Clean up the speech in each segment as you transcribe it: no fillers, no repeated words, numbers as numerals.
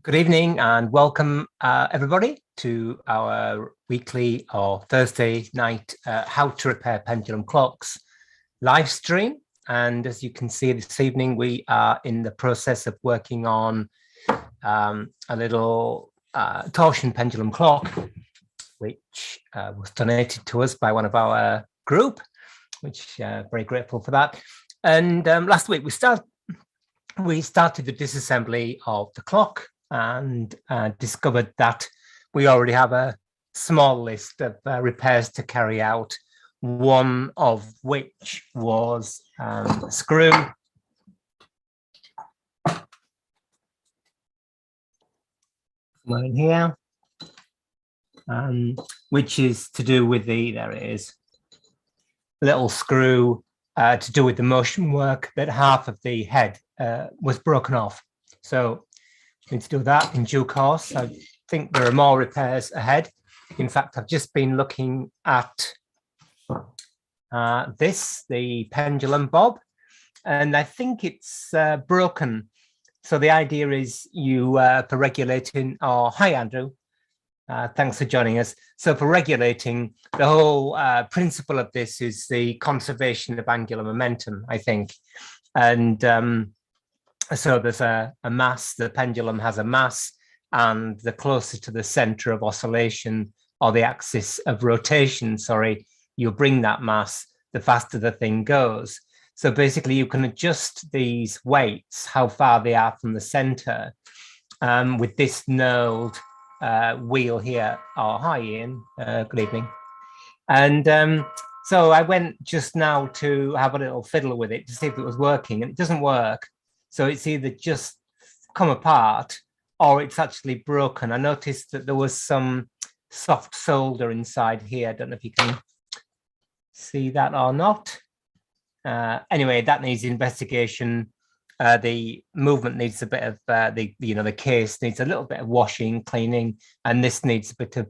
Good evening and welcome everybody to our weekly or Thursday night How to Repair Pendulum Clocks live stream. And as you can see this evening, we are in the process of working on a little torsion pendulum clock, which was donated to us by one of our group, which very grateful for that. And last week we started the disassembly of the clock and discovered that we already have a small list of repairs to carry out, one of which was a screw in here, which is to do with there it is, little screw to do with the motion work that half of the head was broken off. So need to do that in due course. I think there are more repairs ahead. In fact, I've just been looking at the pendulum bob, and I think it's broken. So the idea is you, for regulating, hi Andrew, thanks for joining us. So for regulating, the whole principle of this is the conservation of angular momentum, I think. And so there's a mass, the pendulum has a mass, and the closer to the center of oscillation or the axis of rotation, sorry, you bring that mass, the faster the thing goes. So basically you can adjust these weights, how far they are from the center, with this knurled wheel here. Oh, hi Ian, good evening. And so I went just now to have a little fiddle with it to see if it was working, and it doesn't work. So it's either just come apart or it's actually broken. I noticed that there was some soft solder inside here. I don't know if you can see that or not. Anyway, that needs investigation. The movement needs a bit of the case needs a little bit of washing, cleaning, and this needs a bit of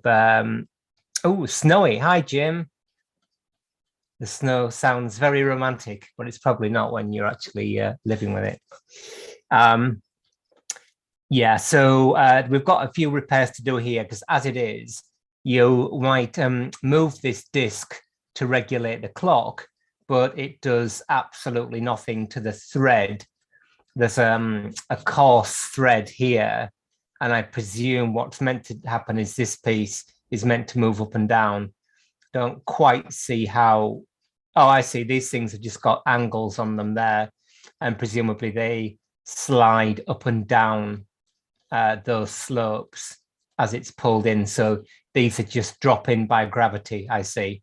oh, snowy. Hi, Jim. The snow sounds very romantic, but it's probably not when you're actually living with it. Yeah, so we've got a few repairs to do here, because as it is, you might move this disc to regulate the clock, but it does absolutely nothing to the thread. There's a coarse thread here, and I presume what's meant to happen is this piece is meant to move up and down. Don't quite see how. Oh, I see. These things have just got angles on them there, and presumably they slide up and down those slopes as it's pulled in. So these are just dropping by gravity, I see.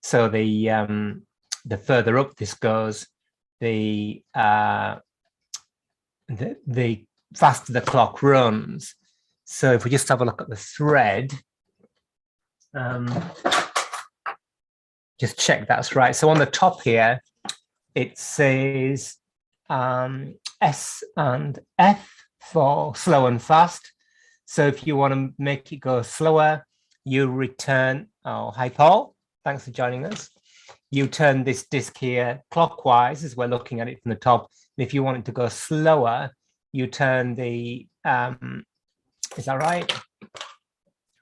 So the further up this goes, the faster the clock runs. So if we just have a look at the thread, just check that's right. So on the top here, it says S and F for slow and fast. So if you want to make it go slower, you return, oh, hi Paul, thanks for joining us. You turn this disc here clockwise as we're looking at it from the top. And if you want it to go slower, you turn the, is that right?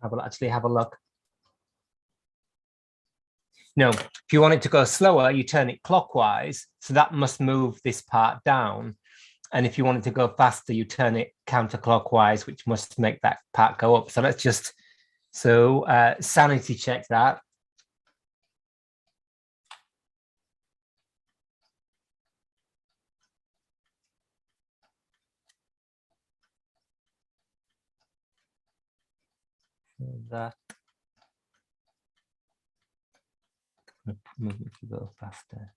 I will actually have a look. No, if you want it to go slower, you turn it clockwise. So that must move this part down. And if you want it to go faster, you turn it counterclockwise, which must make that part go up. So let's just, sanity check that. That move it to go faster.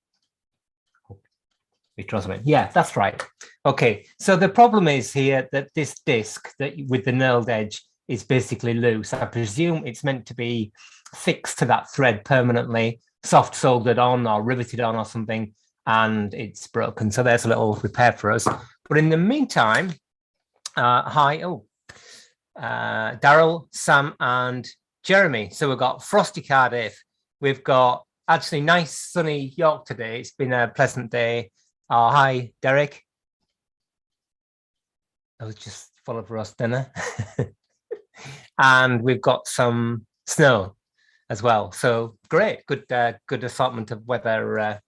Yeah, that's right. Okay, so the problem is here that this disc that with the knurled edge is basically loose. I presume it's meant to be fixed to that thread permanently, soft soldered on or riveted on or something, and it's broken. So there's a little repair for us. But in the meantime, Daryl, Sam, and Jeremy. So we've got frosty Cardiff. We've got actually nice sunny York today. It's been a pleasant day. Hi, Derek. I was just full of roast dinner. And we've got some snow as well. So great, good assortment of weather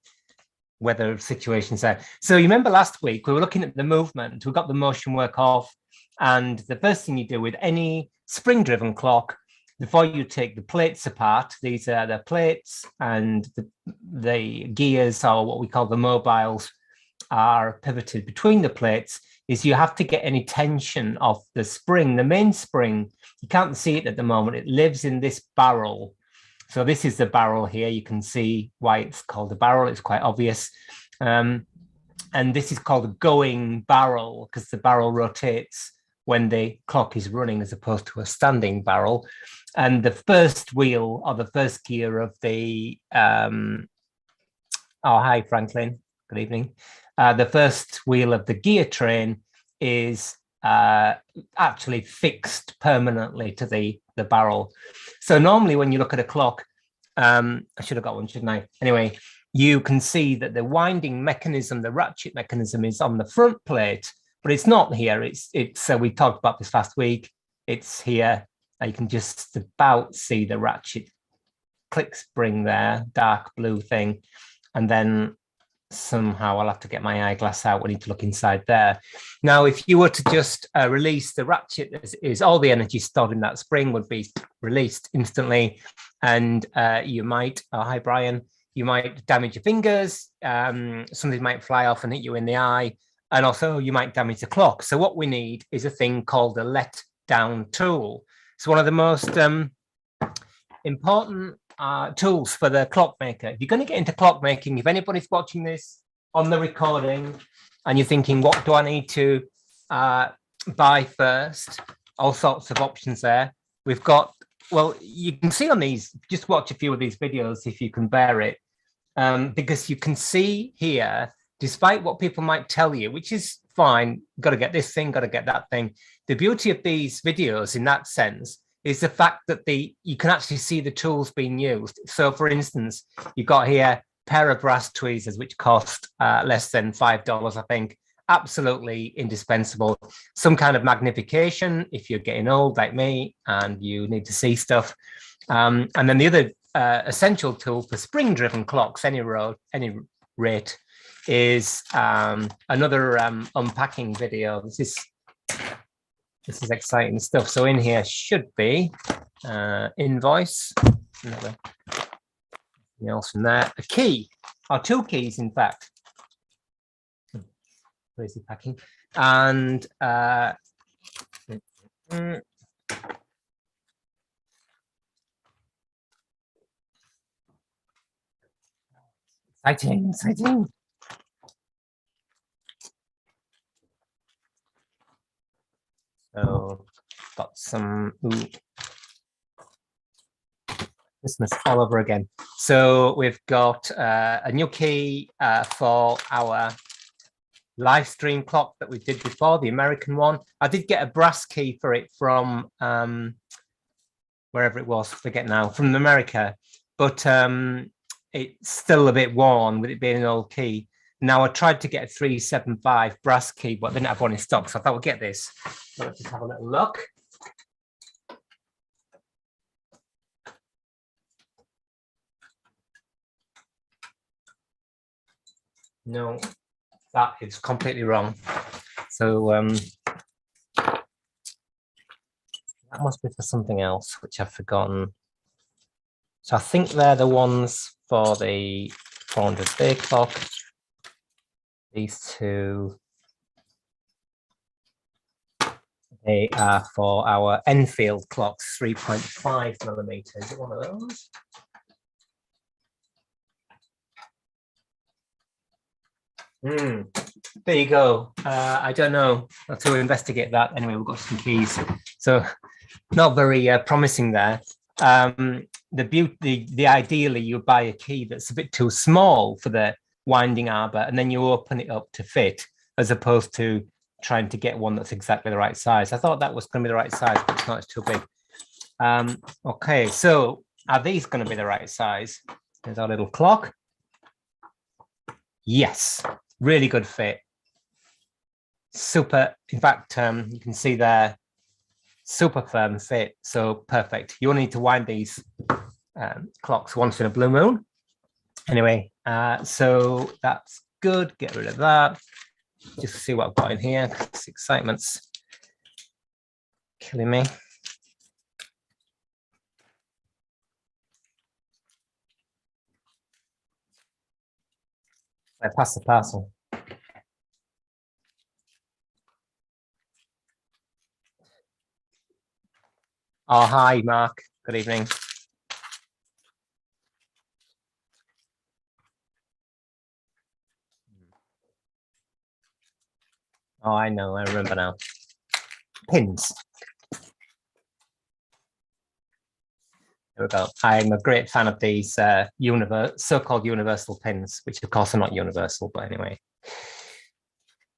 situations there. So you remember last week we were looking at the movement. We got the motion work off, and the first thing you do with any spring-driven clock, before you take the plates apart, these are the plates, and the gears, or what we call the mobiles, are pivoted between the plates, is you have to get any tension off the spring. The main spring, you can't see it at the moment. It lives in this barrel. So this is the barrel here. You can see why it's called a barrel. It's quite obvious. And this is called a going barrel because the barrel rotates when the clock is running as opposed to a standing barrel. And the first wheel or the first gear of the, oh, hi, Franklin. Good evening. The first wheel of the gear train is actually fixed permanently to the barrel. So normally when you look at a clock, I should have got one, shouldn't I? Anyway, you can see that the winding mechanism, the ratchet mechanism, is on the front plate, but it's not here. It's we talked about this last week. It's here. You can just about see the ratchet click spring there, dark blue thing, and then somehow I'll have to get my eyeglass out. We need to look inside there. Now, if you were to just release the ratchet, is all the energy stored in that spring would be released instantly, and you might, oh, hi Brian, you might damage your fingers, something might fly off and hit you in the eye, and also you might damage the clock. So what we need is a thing called a let down tool. It's one of the most important tools for the clockmaker. If you're going to get into clockmaking, if anybody's watching this on the recording and you're thinking, what do I need to buy first? All sorts of options there. We've got, well, you can see on these, just watch a few of these videos if you can bear it, because you can see here, despite what people might tell you, which is fine, got to get this thing, got to get that thing. The beauty of these videos in that sense is the fact that you can actually see the tools being used. So for instance, you've got here a pair of brass tweezers, which cost less than $5, I think. Absolutely indispensable. Some kind of magnification if you're getting old like me and you need to see stuff. And then the other essential tool for spring-driven clocks, any rate, is another unpacking video. This is exciting stuff. So in here should be invoice, anything else from there, a key, or two keys, in fact. Crazy packing. And exciting. So got some Christmas all over again. So we've got a new key for our live stream clock that we did before, the American one. I did get a brass key for it from wherever it was, forget now, from America, but it's still a bit worn with it being an old key. Now I tried to get a 375 brass key, but I didn't have one in stock, so I thought we'll get this. So let's just have a little look. No, that is completely wrong. So that must be for something else, which I've forgotten. So I think they're the ones for the 400-day clock. These two, they are for our Enfield clocks, 3.5 millimeters. Is it one of those? There you go. I don't know. I'll have to investigate that. Anyway, we've got some keys. So not very promising there. The ideally you buy a key that's a bit too small for the winding arbor, and then you open it up to fit, as opposed to trying to get one that's exactly the right size. I thought that was going to be the right size, but it's not, it's too big. Okay, so are these going to be the right size? There's our little clock. Yes, really good fit. Super, in fact, you can see there, super firm fit, so perfect. You only need to wind these clocks once in a blue moon. Anyway, so that's good. Get rid of that. Just see what I've got in here. This excitement's killing me. I passed the parcel. Oh, hi, Mark. Good evening. Oh, I know. I remember now. Pins. There we go. I'm a great fan of these so-called universal pins, which of course are not universal, but anyway.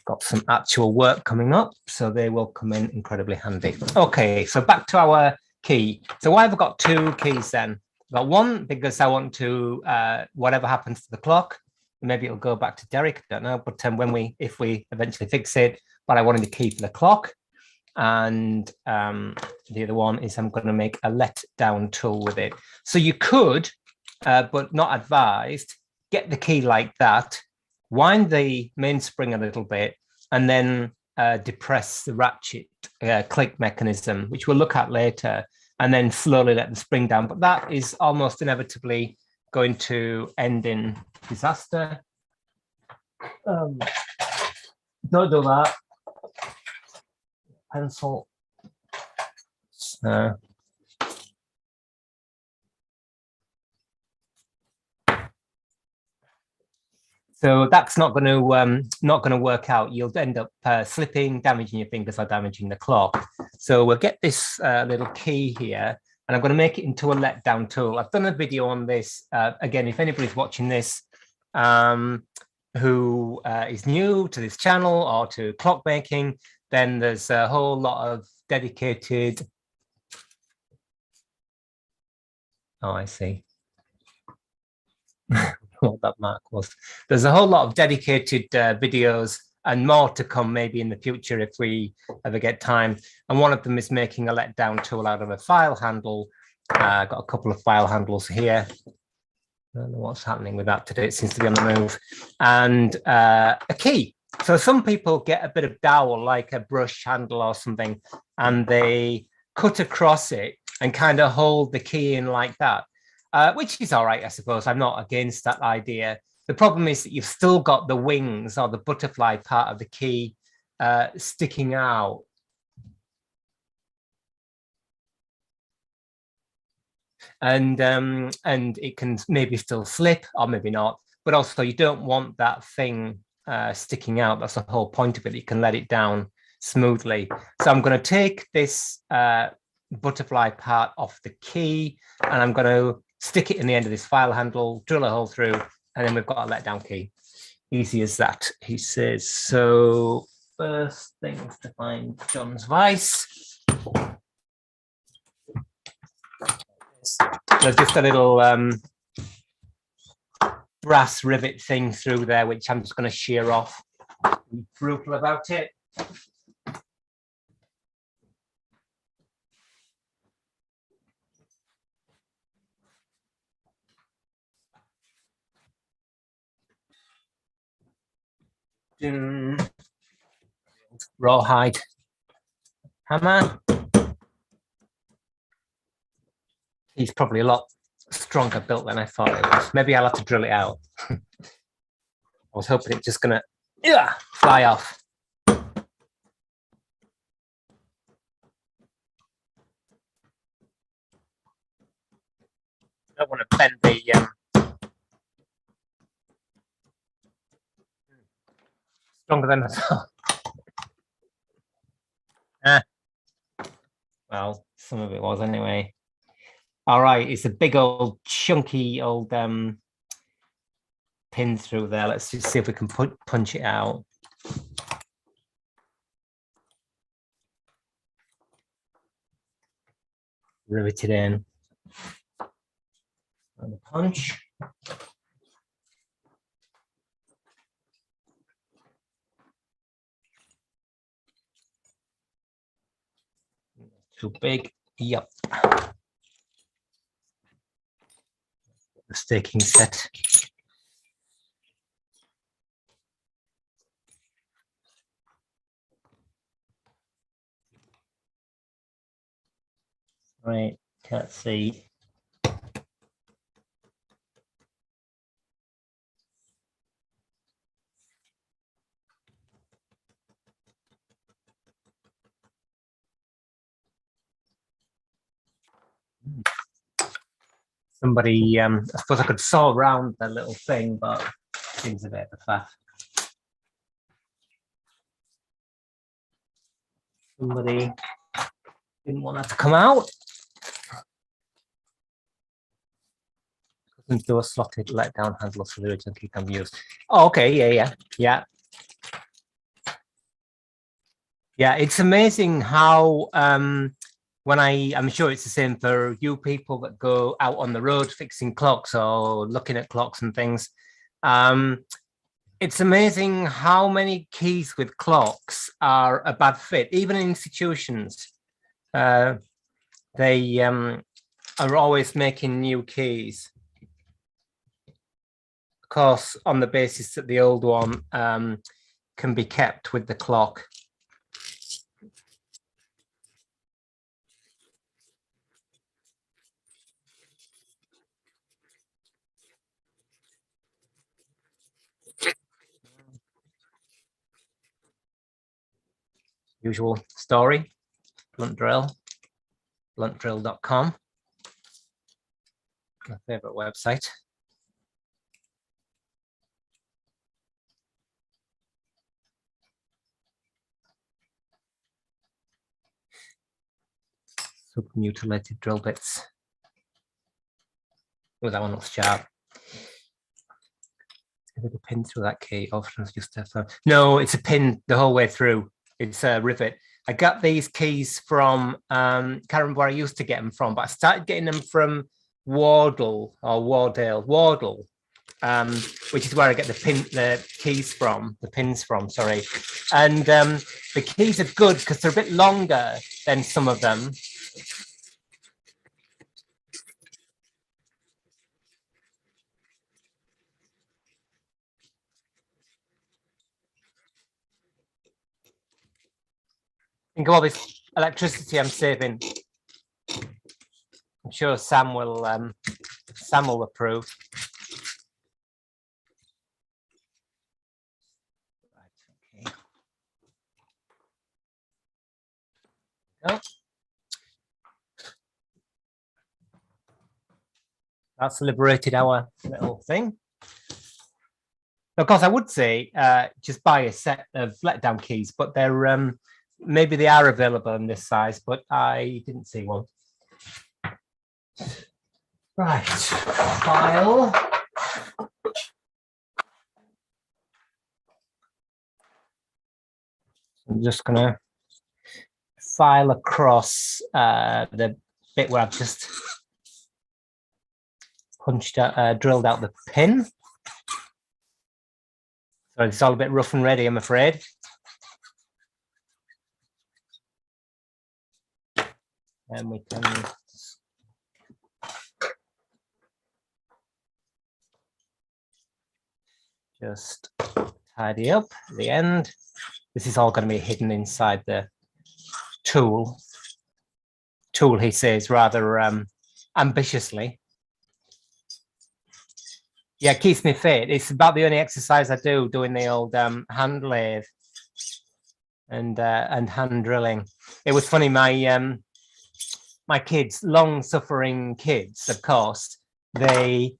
Got some actual work coming up, so they will come in incredibly handy. Okay, so back to our key. So why have I got two keys then? I've got one because I want to, whatever happens to the clock, maybe it'll go back to Derek, I don't know, but if we eventually fix it, but I wanted a key for the clock. And the other one is I'm going to make a let down tool with it. So you could, but not advised, get the key like that, wind the mainspring a little bit, and then depress the ratchet click mechanism, which we'll look at later, and then slowly let the spring down. But that is almost inevitably going to end in disaster. Don't do that. Pencil. So that's not going to work out. You'll end up slipping, damaging your fingers, or damaging the clock. So we'll get this little key here, and I'm going to make it into a let down tool. I've done a video on this. Again, if anybody's watching this who is new to this channel or to clockmaking, then there's a whole lot of dedicated. Oh, I see. What that mark was. There's a whole lot of dedicated videos and more to come maybe in the future if we ever get time. And one of them is making a let down tool out of a file handle. Got a couple of file handles here. I don't know what's happening with that today. It seems to be on the move. And a key. So some people get a bit of dowel, like a brush handle or something, and they cut across it and kind of hold the key in like that. Which is all right, I suppose. I'm not against that idea. The problem is that you've still got the wings or the butterfly part of the key sticking out. And it can maybe still slip or maybe not, but also you don't want that thing sticking out. That's the whole point of it. You can let it down smoothly. So I'm going to take this butterfly part off the key, and I'm going to stick it in the end of this file handle, drill a hole through, and then we've got a let down key. Easy as that, he says. So first things to find John's vise. There's just a little brass rivet thing through there, which I'm just going to shear off. Be brutal about it. Rawhide hammer. He's probably a lot stronger built than I thought it was. Maybe I'll have to drill it out. I was hoping it's just gonna fly off. I don't want to bend the stronger than I thought. Some of it was anyway. All right, it's a big old chunky old pin through there. Let's just see if we can punch it out. Riveted in. And the punch. Too big. Yep. The staking set. Right, can't see. Somebody, I suppose I could saw around the little thing, but it seems a bit of a faff. Somebody didn't want that to come out. Couldn't do a slotted let-down handle for the original key can be used. Oh, okay, yeah. Yeah, it's amazing how when I'm sure it's the same for you people that go out on the road fixing clocks or looking at clocks and things. It's amazing how many keys with clocks are a bad fit, even in institutions. They are always making new keys. Of course, on the basis that the old one can be kept with the clock. Usual story, blunt drill, bluntdrill.com, my favorite website. Submutilated drill bits. Oh, that one looks sharp. Is it a pin through that key? Often it's just a no, it's a pin the whole way through. It's a rivet. I got these keys from, can't remember where I used to get them from, but I started getting them from Wardle, which is where I get the keys from, the pins from, sorry. And the keys are good because they're a bit longer than some of them. Think of all this electricity I'm saving. I'm sure Sam will approve. Right, okay. Oh. That's liberated our little thing. Of course, I would say just buy a set of letdown keys, but they're maybe they are available in this size, but I didn't see one. Right, file. I'm just gonna file across the bit where I've just punched out, drilled out the pin. So it's all a bit rough and ready, I'm afraid. And we can just tidy up the end. This is all going to be hidden inside the tool. Tool, he says, rather ambitiously. Yeah, keeps me fit. It's about the only exercise I do, doing the old hand lathe and hand drilling. It was funny, my my kids, long-suffering kids, of course, they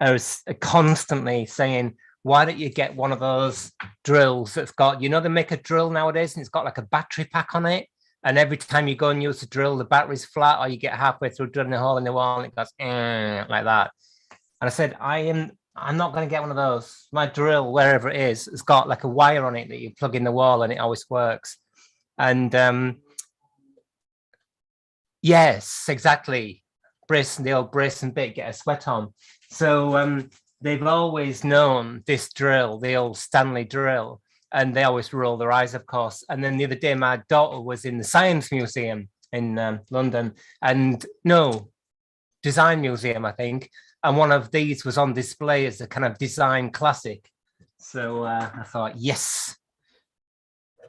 are constantly saying, why don't you get one of those drills that's got, you know, they make a drill nowadays and it's got like a battery pack on it And every time you go and use the drill, the battery's flat, or you get halfway through drilling a hole in the wall and it goes like that. And I said, I'm not going to get one of those. My drill, wherever it is, it's got like a wire on it that you plug in the wall and it always works. And yes, exactly. The old brace and bit, get a sweat on. So they've always known this drill, the old Stanley drill, and they always roll their eyes, of course. And then the other day, my daughter was in the Science Museum in London, and no, Design Museum, I think. And one of these was on display as a kind of design classic. So I thought, yes,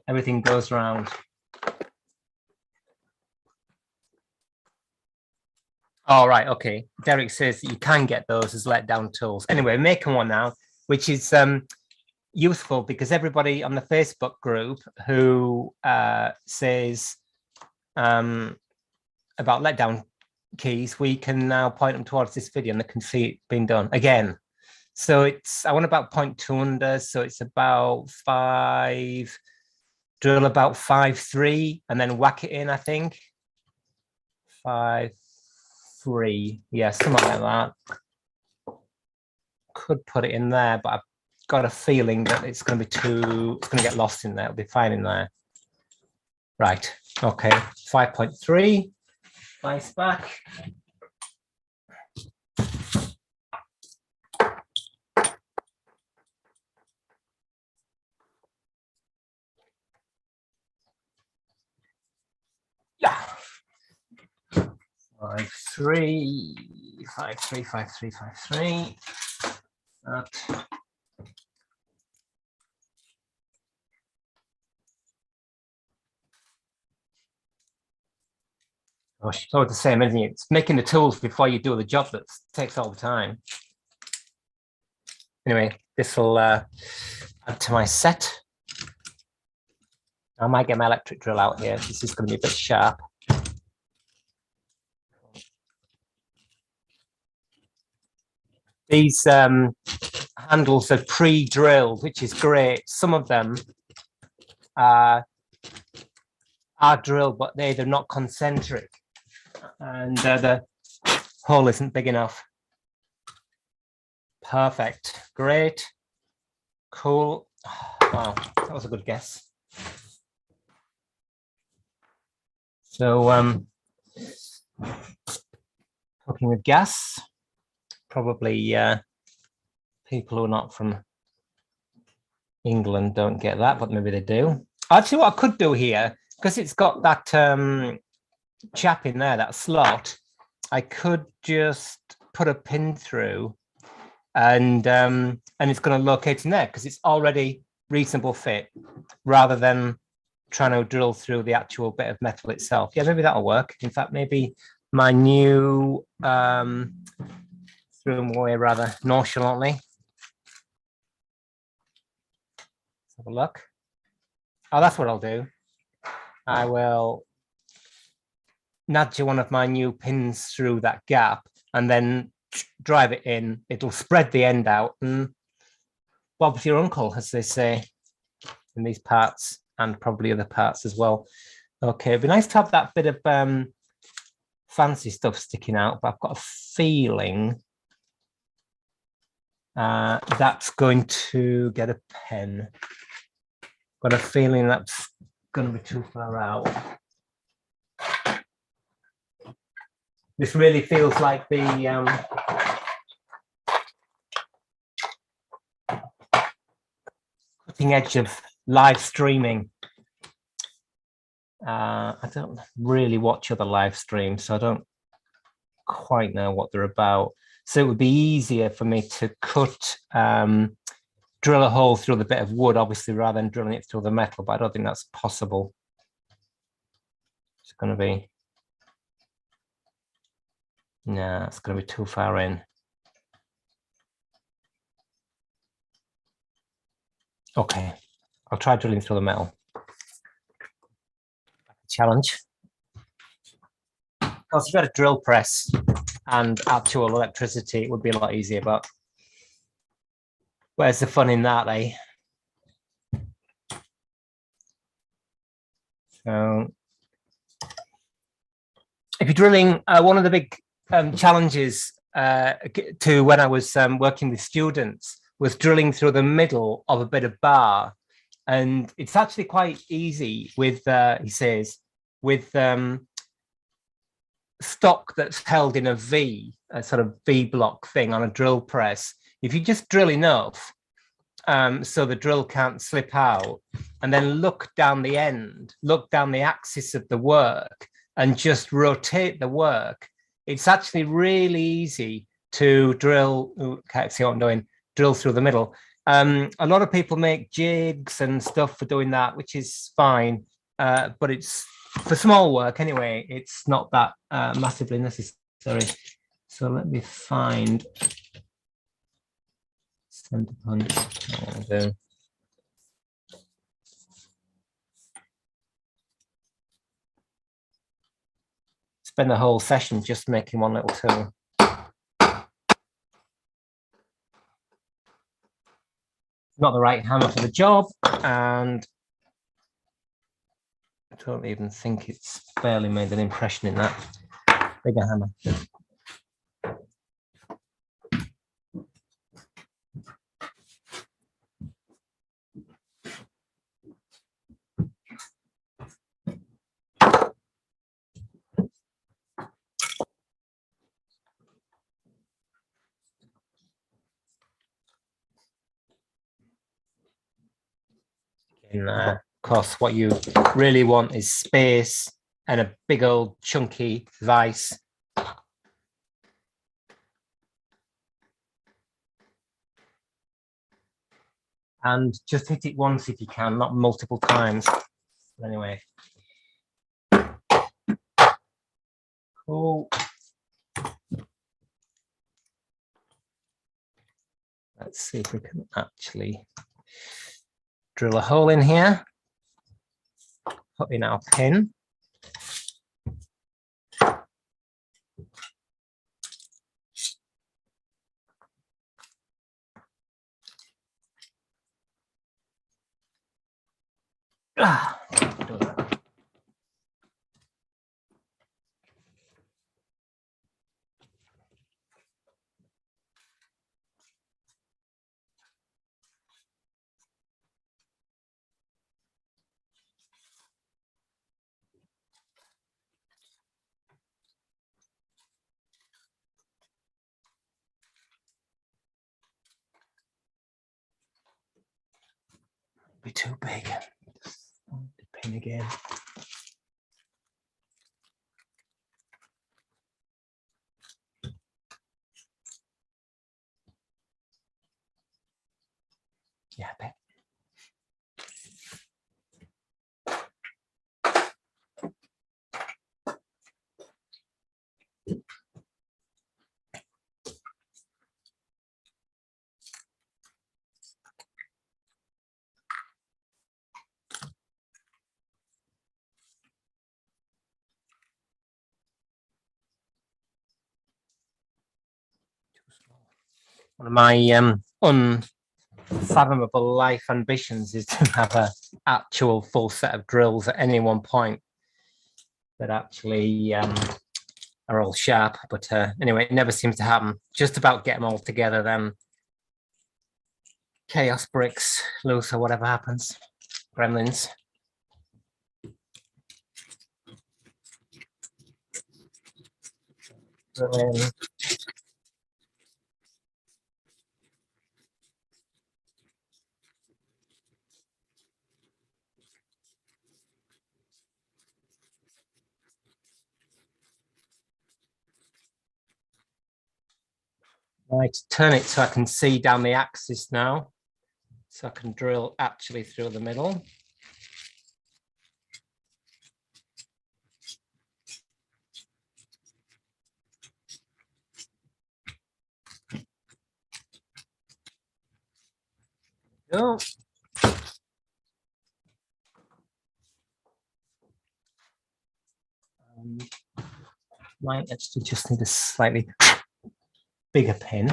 everything goes round. All right, okay. Derek says that you can get those as letdown tools. Anyway, I'm making one now, which is useful because everybody on the Facebook group who says about letdown keys, we can now point them towards this video and they can see it being done again. So I want about 0.2 under, so it's about 5, drill about 5.3 and then whack it in, I think. 5.3, yeah, something like that. Could put it in there, but I've got a feeling that it's going to be it's going to get lost in there. It'll be fine in there. Right, okay, 5.3, vice back. Yeah. 5.3, 5.3, 5.3, 5.3. That. Gosh, it's always the same, isn't it? It's making the tools before you do the job that takes all the time. Anyway, this will add to my set. I might get my electric drill out here. This is going to be a bit sharp. These handles are pre-drilled, which is great. Some of them are drilled, but they're not concentric. And the hole isn't big enough. Perfect. Great. Cool. Wow, that was a good guess. So cooking with gas, probably people who are not from England don't get that, but maybe they do. Actually, what I could do here, because it's got that chap in there, that slot, I could just put a pin through and it's going to locate in there because it's already reasonable fit rather than trying to drill through the actual bit of metal itself. Yeah, maybe that'll work. In fact, maybe my new threw them away rather nonchalantly. Let's have a look. Oh, that's what I'll do. I will nudge one of my new pins through that gap and then drive it in. It'll spread the end out and Bob's your uncle, as they say in these parts and probably other parts as well. Okay, it'd be nice to have that bit of fancy stuff sticking out, but I've got a feeling that's going to get a pen. Got a feeling that's going to be too far out. This really feels like the cutting edge of live streaming. I don't really watch other live streams, so I don't quite know what they're about. So it would be easier for me to cut, drill a hole through the bit of wood, obviously, rather than drilling it through the metal, but I don't think that's possible. It's going to be, no, it's going to be too far in. Okay, I'll try drilling through the metal. Challenge. Of course, if you had a drill press and actual electricity, it would be a lot easier, but where's the fun in that, eh? So if you're drilling, one of the big challenges to when I was working with students was drilling through the middle of a bit of bar. And it's actually quite easy with, he says, with stock that's held in a V, a sort of V block thing on a drill press. If you just drill enough so the drill can't slip out, and then look down the end, look down the axis of the work, and just rotate the work, it's actually really easy to drill. Ooh, can't see what I'm doing. Drill through the middle. A lot of people make jigs and stuff for doing that, which is fine, but it's for small work anyway. It's not that massively necessary. So let me find center punch. Spend the whole session just making one little tool. Not the right hammer for the job, and I don't even think it's barely made an impression in that bigger hammer. Of course, what you really want is space and a big old chunky vise. And just hit it once if you can, not multiple times. Anyway. Cool. Let's see if we can actually drill a hole in here. Put in our pin. Be too big. The pin again. Yeah, I bet. One of my unfathomable life ambitions is to have an actual full set of drills at any one point that actually are all sharp. But anyway, it never seems to happen. Just about get them all together, then chaos breaks loose or whatever happens. Gremlins. Right, turn it so I can see down the axis now. So I can drill actually through the middle. Go. Might actually just need a slightly bigger pin.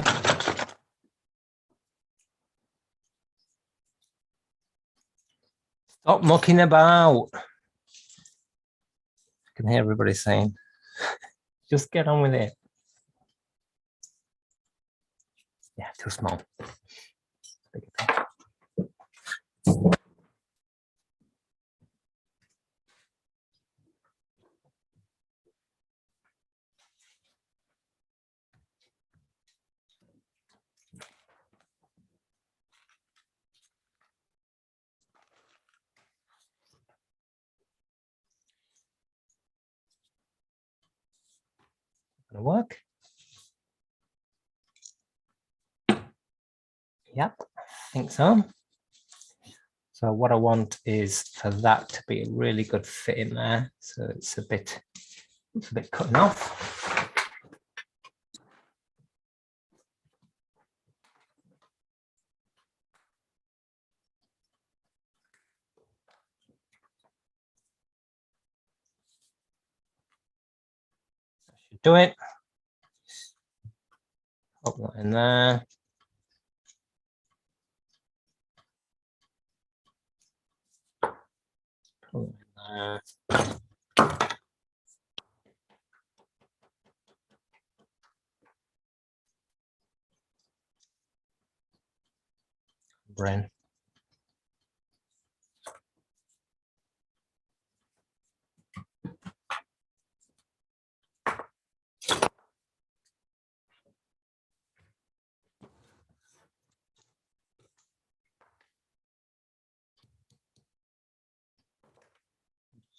Stop mucking about. I can hear everybody saying. Just get on with it. Yeah, too small. Gonna work. Yep, I think so. So what I want is for that to be a really good fit in there. So it's a bit cutting off. That should do it. Put that in there. Put it in there. Brain.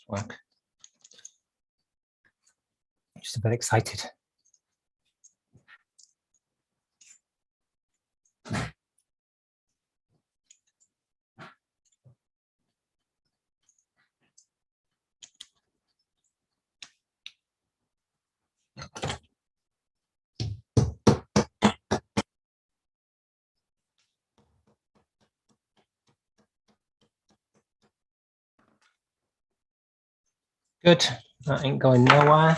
Work. Just a bit excited. Good. That ain't going nowhere.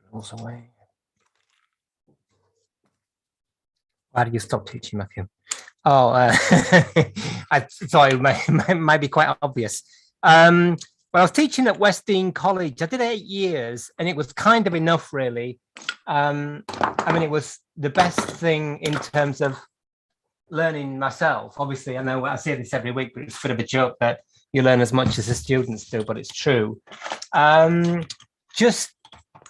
Drills away. Why did you stop teaching, Matthew? Oh, I thought it might be quite obvious. Well, I was teaching at West Dean College. I did 8 years, and it was kind of enough, really. I mean, it was the best thing in terms of learning myself. Obviously, I know I say this every week, but it's a bit of a joke that you learn as much as the students do, but it's true. Just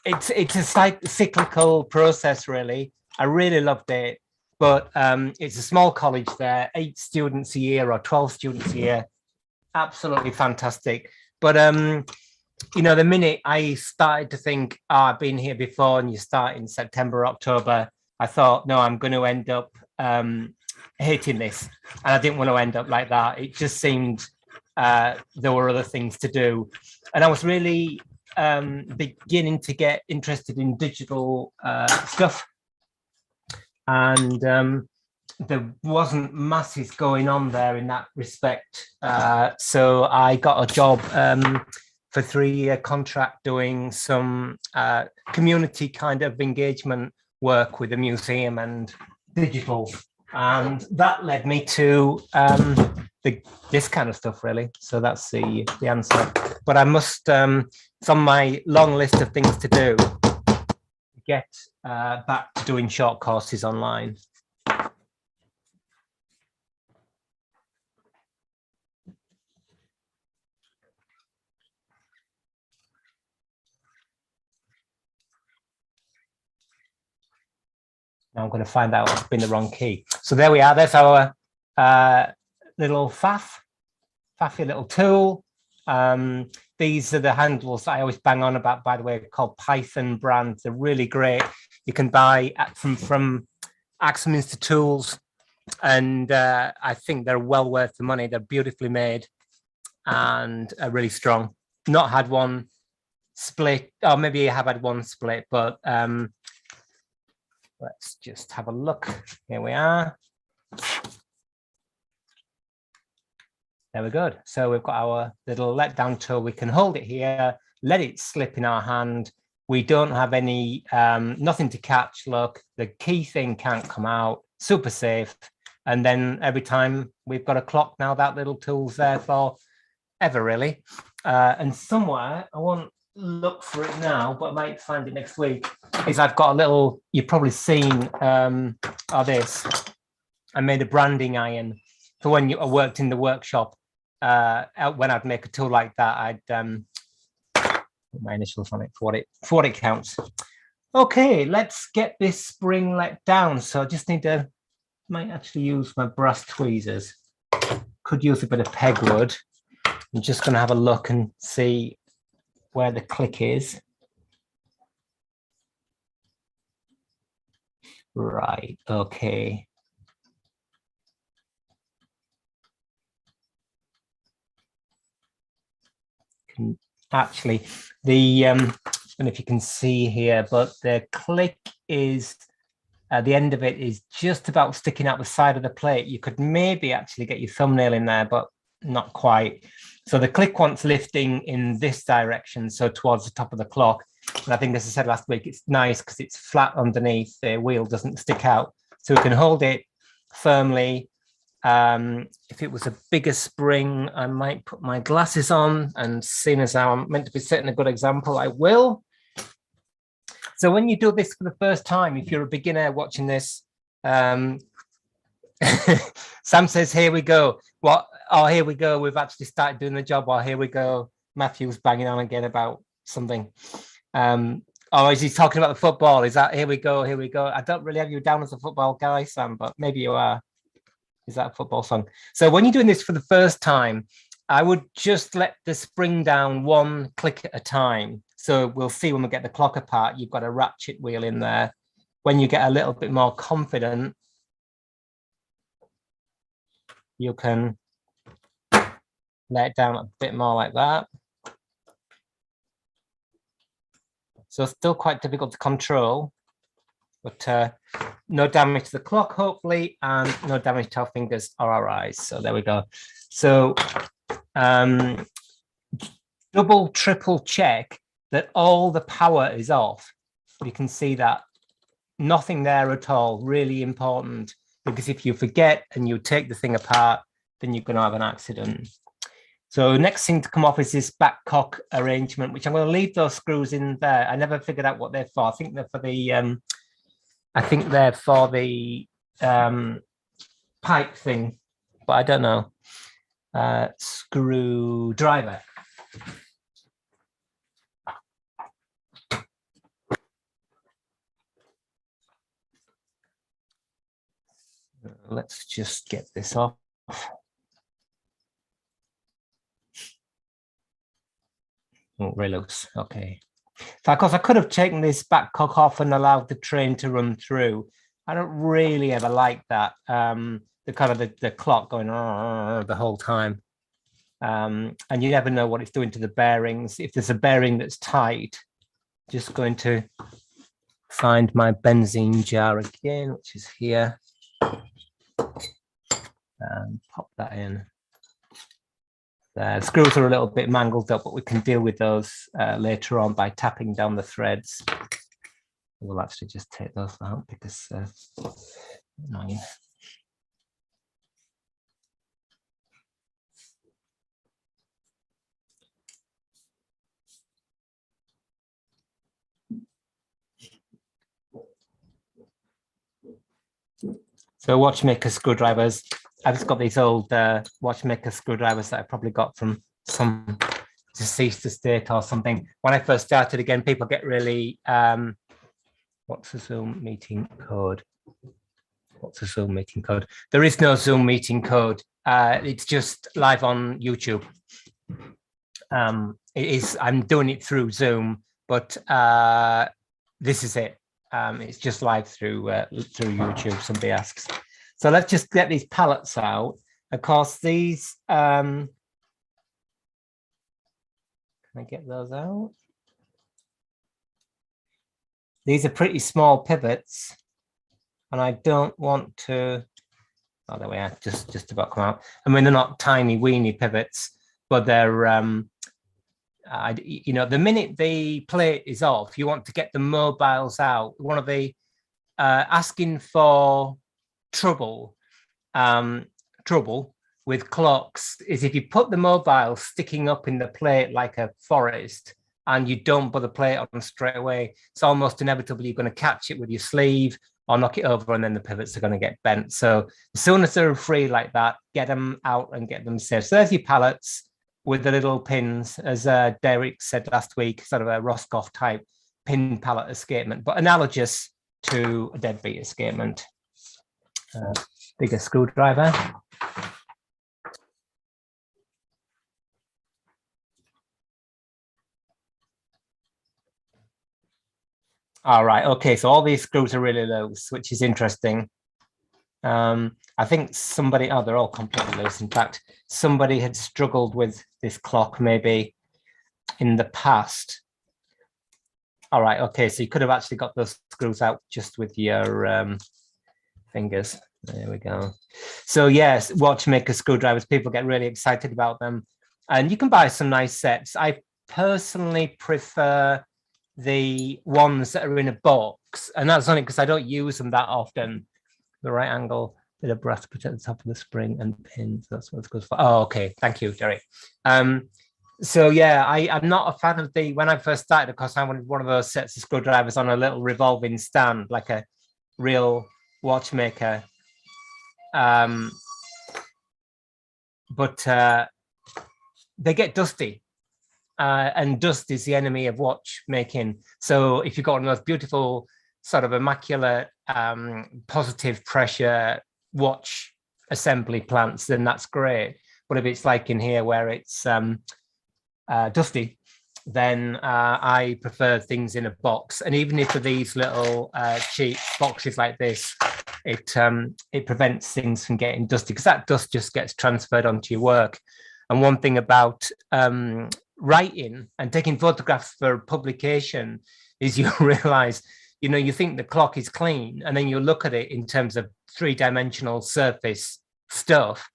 it's a cyclical process, really. I really loved it, but it's a small college there, 8 students a year or 12 students a year. Absolutely fantastic. But you know, the minute I started to think, oh, I've been here before, and you start in September, October, I thought, no, I'm going to end up hating this, and I didn't want to end up like that. It just seemed there were other things to do, and I was really beginning to get interested in digital stuff, and there wasn't masses going on there in that respect. So I got a job for 3-year contract doing some community kind of engagement work with the museum and digital. And that led me to this kind of stuff, really. So that's the answer. But I must, it's on my long list of things to do, get back to doing short courses online. Now I'm going to find out I've been the wrong key. So there we are. There's our little faffy little tool. These are the handles I always bang on about, by the way, called Python brand. They're really great. You can buy from Axminster Tools, and I think they're well worth the money. They're beautifully made and really strong. Not had one split, or maybe I have had one split, but let's just have a look. Here we are. There we go. So we've got our little let down tool. We can hold it here, let it slip in our hand. We don't have any, nothing to catch. Look, the key thing can't come out, super safe. And then every time we've got a clock now, that little tool's there for ever really. And somewhere, I won't look for it now, but I might find it next week, is I've got a little, you've probably seen this. I made a branding iron for when I worked in the workshop. When I'd make a tool like that, I'd put my initials on it for what it counts. Okay, let's get this spring let down. So I just need to, might actually use my brass tweezers. Could use a bit of pegwood. I'm just going to have a look and see where the click is. Right, okay. Actually, the I don't know if you can see here, but the click is the end of it is just about sticking out the side of the plate. You could maybe actually get your thumbnail in there, but not quite. So the click wants lifting in this direction, so towards the top of the clock. And I think, as I said last week, it's nice because it's flat underneath, the wheel doesn't stick out. So we can hold it firmly. If it was a bigger spring, I might put my glasses on, and seeing as how I'm meant to be setting a good example, I will. So when you do this for the first time, if you're a beginner watching this, Sam says, here we go. What? Oh, here we go. We've actually started doing the job. Or here we go. Matthew's banging on again about something. Or is he talking about the football? Is that here we go? Here we go. I don't really have you down as a football guy, Sam, but maybe you are. Is that a football song? So when you're doing this for the first time, I would just let the spring down one click at a time. So we'll see when we get the clock apart, you've got a ratchet wheel in there. When you get a little bit more confident, you can let it down a bit more like that. So still quite difficult to control, but no damage to the clock, hopefully, and no damage to our fingers or our eyes. So there we go. So double, triple check that all the power is off. You can see that nothing there at all, really important, because if you forget and you take the thing apart, then you're going to have an accident. So next thing to come off is this back cock arrangement, which I'm going to leave those screws in there. I never figured out what they're for. I think they're for the pipe thing, but I don't know. Screwdriver. Let's just get this off. Oh, really loose. Okay. So of course I could have taken this back cock off and allowed the train to run through. I don't really ever like that. The kind of the clock going the whole time. And you never know what it's doing to the bearings. If there's a bearing that's tight, just going to find my benzene jar again, which is here. And pop that in. The screws are a little bit mangled up, but we can deal with those later on by tapping down the threads. We'll actually just take those out because annoying. So Watchmaker screwdrivers. I've just got these old Watchmaker screwdrivers that I probably got from some deceased estate or something. When I first started, again, people get really, what's the Zoom meeting code? What's the Zoom meeting code? There is no Zoom meeting code. It's just live on YouTube. I'm doing it through Zoom, but this is it. It's just live through YouTube, somebody asks. So let's just get these pallets out. Of course, these, can I get those out? These are pretty small pivots, and I don't want to, oh, there we are, just about come out. I mean, they're not tiny, weeny pivots, but they're, you know, the minute the plate is off, you want to get the mobiles out. One of the asking for trouble with clocks is if you put the mobile sticking up in the plate like a forest and you don't put the plate on straight away, it's almost inevitable you're going to catch it with your sleeve or knock it over, and then the pivots are going to get bent. So as soon as they're free like that, get them out and get them safe. So there's your pallets with the little pins, as Derek said last week, sort of a Roscoff type pin pallet escapement, but analogous to a deadbeat escapement. Bigger screwdriver. All right, okay, so all these screws are really loose, which is interesting. I think somebody, oh, they're all completely loose. In fact, somebody had struggled with this clock maybe in the past. All right, okay, so you could have actually got those screws out just with your fingers. There we go. So yes, Watchmaker screwdrivers, people get really excited about them. And you can buy some nice sets. I personally prefer the ones that are in a box, and that's only because I don't use them that often. The right angle, bit of brass to protect the top of the spring and pins. That's what it's good for. Oh, okay. Thank you, Derek. So yeah, I'm not a fan of the, when I first started, of course, I wanted one of those sets of screwdrivers on a little revolving stand, like a real watchmaker. But they get dusty. And dust is the enemy of watchmaking. So if you've got one of those beautiful, sort of immaculate, positive pressure watch assembly plants, then that's great. But if it's like in here where it's dusty, then I prefer things in a box. And even if these little cheap boxes like this, it prevents things from getting dusty, because that dust just gets transferred onto your work. And one thing about writing and taking photographs for publication is you realize, you know, you think the clock is clean, and then you look at it in terms of three-dimensional surface stuff,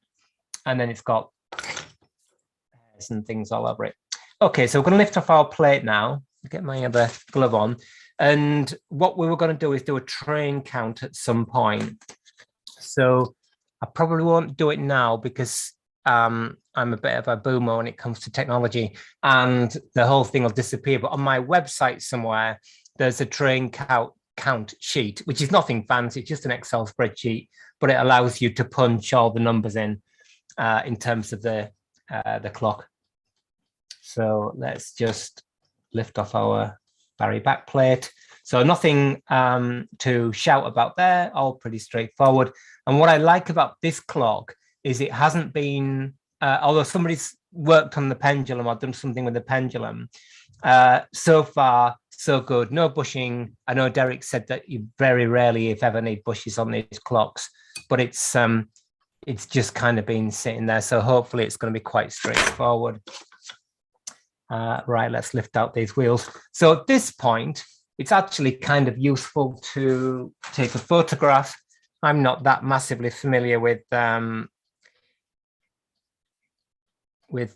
and then it's got hairs and things all over it. Okay, so we're going to lift off our plate now. Get my other glove on. And what we were going to do is do a train count at some point. So I probably won't do it now because I'm a bit of a boomer when it comes to technology, and the whole thing will disappear. But on my website somewhere, there's a train count sheet, which is nothing fancy, it's just an Excel spreadsheet, but it allows you to punch all the numbers in terms of the clock. So let's just lift off our Barry back plate. So nothing to shout about there, all pretty straightforward. And what I like about this clock is it hasn't been, although somebody's worked on the pendulum or done something with the pendulum, so far, so good. No bushing. I know Derek said that you very rarely, if ever, need bushes on these clocks, but it's just kind of been sitting there. So hopefully it's going to be quite straightforward. Right, let's lift out these wheels. So at this point, it's actually kind of useful to take a photograph. I'm not that massively familiar with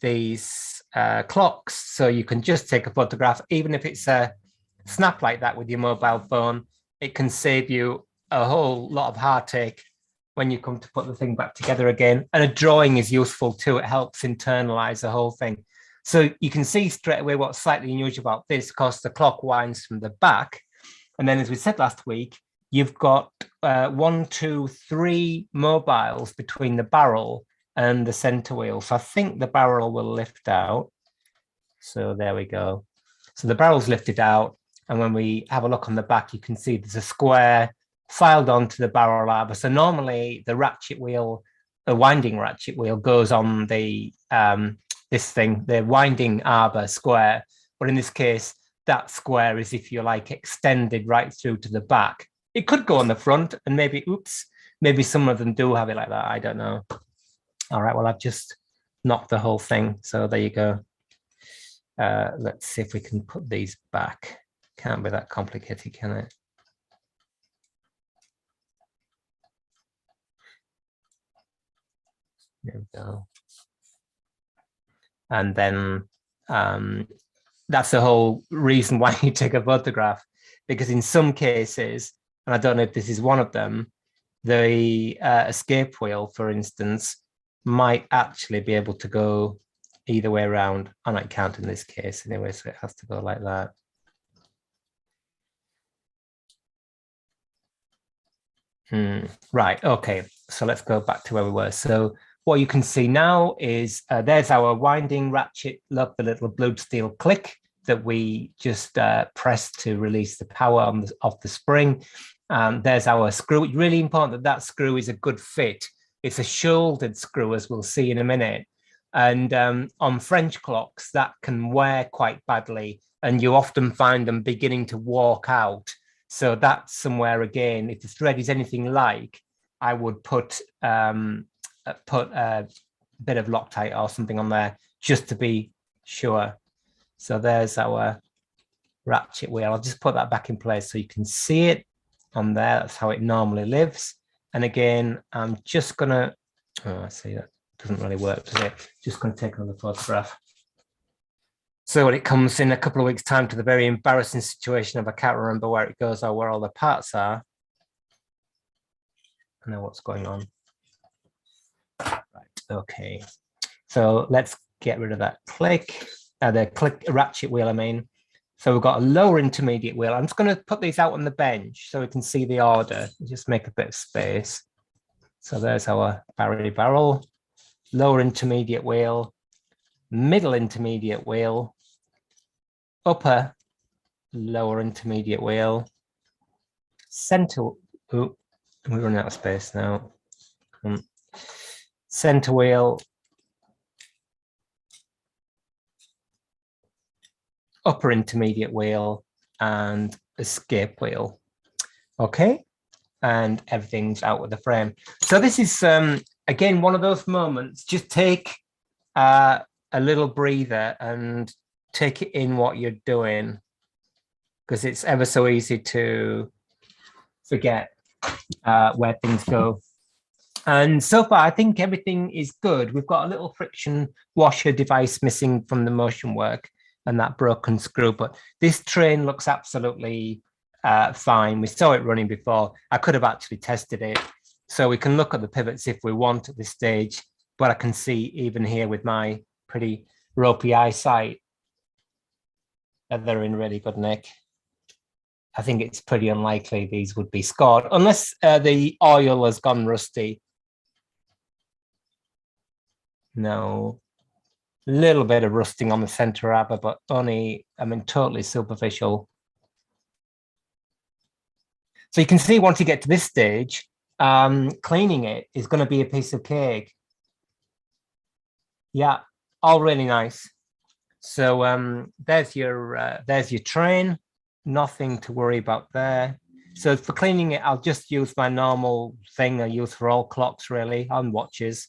these clocks, so you can just take a photograph. Even if it's a snap like that with your mobile phone, it can save you a whole lot of heartache when you come to put the thing back together again. And a drawing is useful too. It helps internalize the whole thing. So you can see straight away what's slightly unusual about this, because the clock winds from the back. And then, as we said last week, you've got 1, 2, 3 mobiles between the barrel and the center wheel. So I think the barrel will lift out. So there we go. So the barrel's lifted out. And when we have a look on the back, you can see there's a square filed onto the barrel arbor. So normally the ratchet wheel, the winding ratchet wheel, goes on the this thing, the winding arbor square. But in this case, that square is, if you like, extended right through to the back. It could go on the front, and maybe, oops, maybe some of them do have it like that. I don't know. All right, well, I've just knocked the whole thing. So there you go. Let's see if we can put these back. Can't be that complicated, can it? There we go. And then that's the whole reason why you take a photograph, because in some cases, and I don't know if this is one of them, the escape wheel, for instance, might actually be able to go either way around. I might count in this case anyway, so it has to go like that. Right, okay, so let's go back to where we were. So what you can see now is there's our winding ratchet. Love the little blued steel click that we just pressed to release the power of the spring. There's our screw. It's really important that that screw is a good fit. It's a shouldered screw, as we'll see in a minute. And on French clocks, that can wear quite badly, and you often find them beginning to walk out. So that's somewhere, again, if the thread is anything like, I would put a bit of Loctite or something on there just to be sure. So there's our ratchet wheel. I'll just put that back in place so you can see it on there. That's how it normally lives. And again, I'm just gonna, I see that doesn't really work today. Just gonna take another photograph. So when it comes in a couple of weeks' time to the very embarrassing situation of I can't remember where it goes or where all the parts are, I know what's going on. Right, okay. So let's get rid of that click, the click ratchet wheel, I mean. So we've got a lower intermediate wheel. I'm just going to put these out on the bench so we can see the order. Just make a bit of space. So there's our Barry barrel, lower intermediate wheel, middle intermediate wheel, upper lower intermediate wheel, center. Oh, we're running out of space now. Center wheel, upper intermediate wheel, and escape wheel. Okay, and everything's out with the frame. So this is again one of those moments. Just take a little breather and take it in what you're doing, because it's ever so easy to forget where things go. And so far, I think everything is good. We've got a little friction washer device missing from the motion work and that broken screw, but this train looks absolutely fine. We saw it running before. I could have actually tested it. So we can look at the pivots if we want at this stage, but I can see even here with my pretty ropey eyesight that they're in really good nick. I think it's pretty unlikely these would be scored unless the oil has gone rusty. No, little bit of rusting on the center rubber, but only, I mean, totally superficial. So you can see once you get to this stage, cleaning it is going to be a piece of cake. Yeah, all really nice. So there's your train. Nothing to worry about there. So for cleaning it, I'll just use my normal thing I use for all clocks, really, on watches.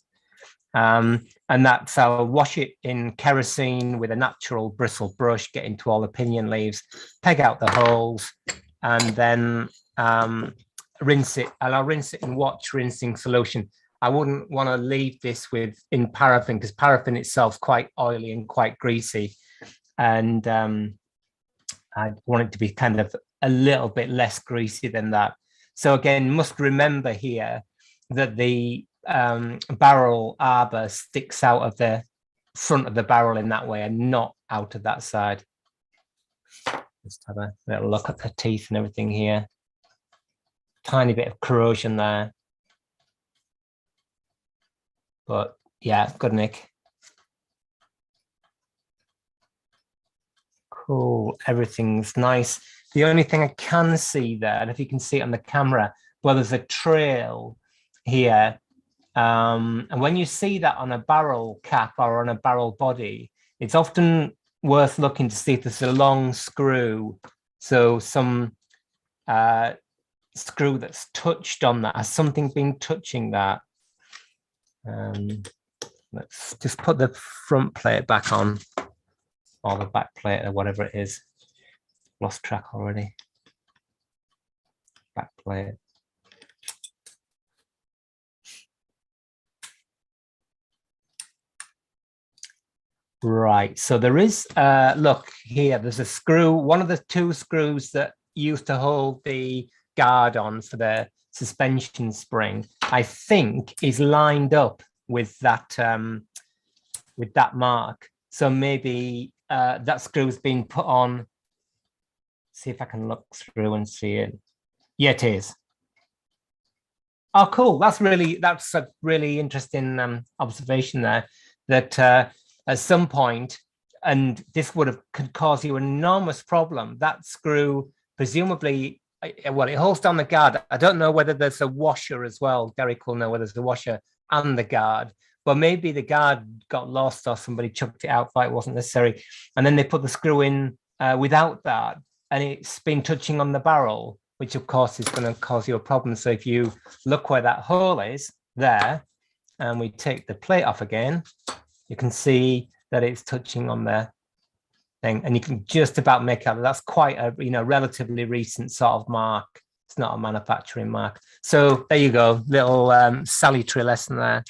And that's, I'll wash it in kerosene with a natural bristle brush, get into all the pinion leaves, peg out the holes, and then rinse it. And I'll rinse it in watch rinsing solution. I wouldn't want to leave this in paraffin, because paraffin itself is quite oily and quite greasy. And I want it to be kind of a little bit less greasy than that. So again, must remember here that the barrel arbor sticks out of the front of the barrel in that way and not out of that side. Just have a little look at the teeth and everything here. Tiny bit of corrosion there. But yeah, good nick. Cool, everything's nice. The only thing I can see there, and if you can see it on the camera, well, there's a trail here. And when you see that on a barrel cap or on a barrel body, it's often worth looking to see if there's a long screw. So some screw that's touched on that. Has something been touching that? Let's just put the front plate back on, or the back plate, or whatever it is. Lost track already. Back plate. Right, so there is, look here, there's a screw, one of the two screws that used to hold the guard on for the suspension spring, I think is lined up with that mark. So maybe that screw's been put on. See if I can look through and see it. Yeah, it is. Oh, cool. That's a really interesting observation there. That at some point, and this could cause you an enormous problem. That screw, presumably, well, it holds down the guard. I don't know whether there's a washer as well. Derek will know whether there's a washer and the guard. But maybe the guard got lost or somebody chucked it out, thought it wasn't necessary. And then they put the screw in without that. And it's been touching on the barrel, which of course is going to cause you a problem. So if you look where that hole is there, and we take the plate off again, you can see that it's touching on the thing. And you can just about make out that that's quite a relatively recent sort of mark. It's not a manufacturing mark. So there you go, little salutary lesson there.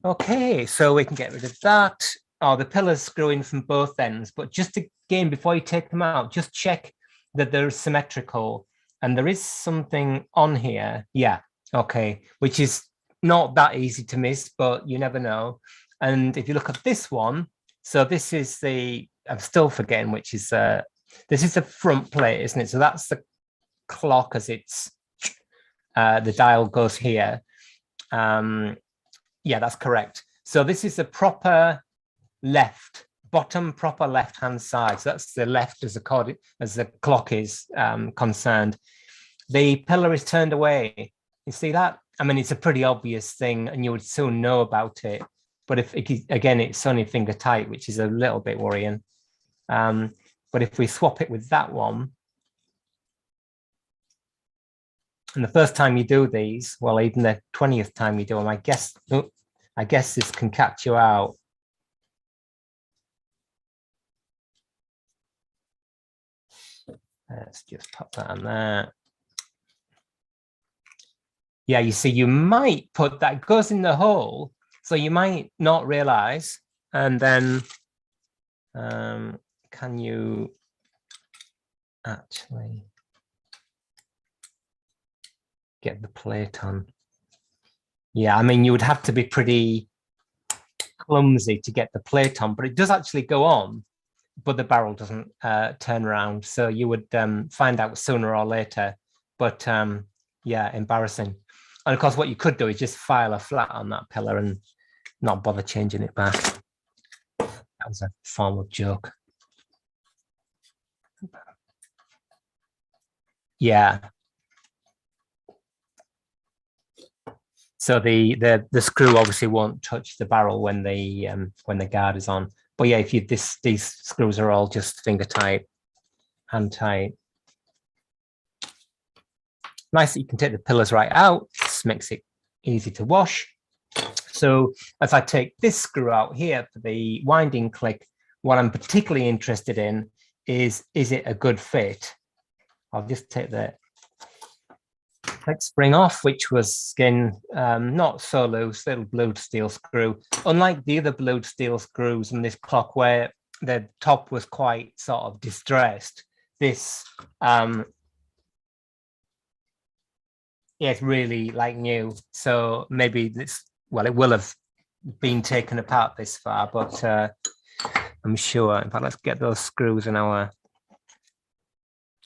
Okay, so we can get rid of that. Oh, the pillars screw in from both ends, but just again, before you take them out, just check that they're symmetrical. And there is something on here. Yeah, okay, which is not that easy to miss, but you never know. And if you look at this one, so this is I'm still forgetting which is, this is the front plate, isn't it? So that's the clock as it's, the dial goes here. Yeah, that's correct. So this is the proper bottom proper left-hand side. So that's the left as the clock is concerned. The pillar is turned away. You see that? I mean, it's a pretty obvious thing and you would soon know about it. But again, it's only finger tight, which is a little bit worrying. But if we swap it with that one, and the first time you do these, well, even the 20th time you do them, I guess this can catch you out. Let's just pop that on there. Yeah, you see, you might put that, goes in the hole, so you might not realize, and then can you actually get the plate on? Yeah, I mean, you would have to be pretty clumsy to get the plate on, but it does actually go on, but the barrel doesn't turn around. So you would find out sooner or later, but yeah, embarrassing. And of course, what you could do is just file a flat on that pillar and not bother changing it back. That was a formal joke. Yeah. So the screw obviously won't touch the barrel when the guard is on. But yeah, if these screws are all just finger tight, hand tight. Nice that you can take the pillars right out. This makes it easy to wash. So if I take this screw out here for the winding click, what I'm particularly interested in is it a good fit? I'll just take the click spring off, which was again not so loose, little blued steel screw. Unlike the other blued steel screws in this clock where the top was quite sort of distressed, this yeah, it's really like new. So maybe this, well, it will have been taken apart this far, but I'm sure. In fact, let's get those screws in our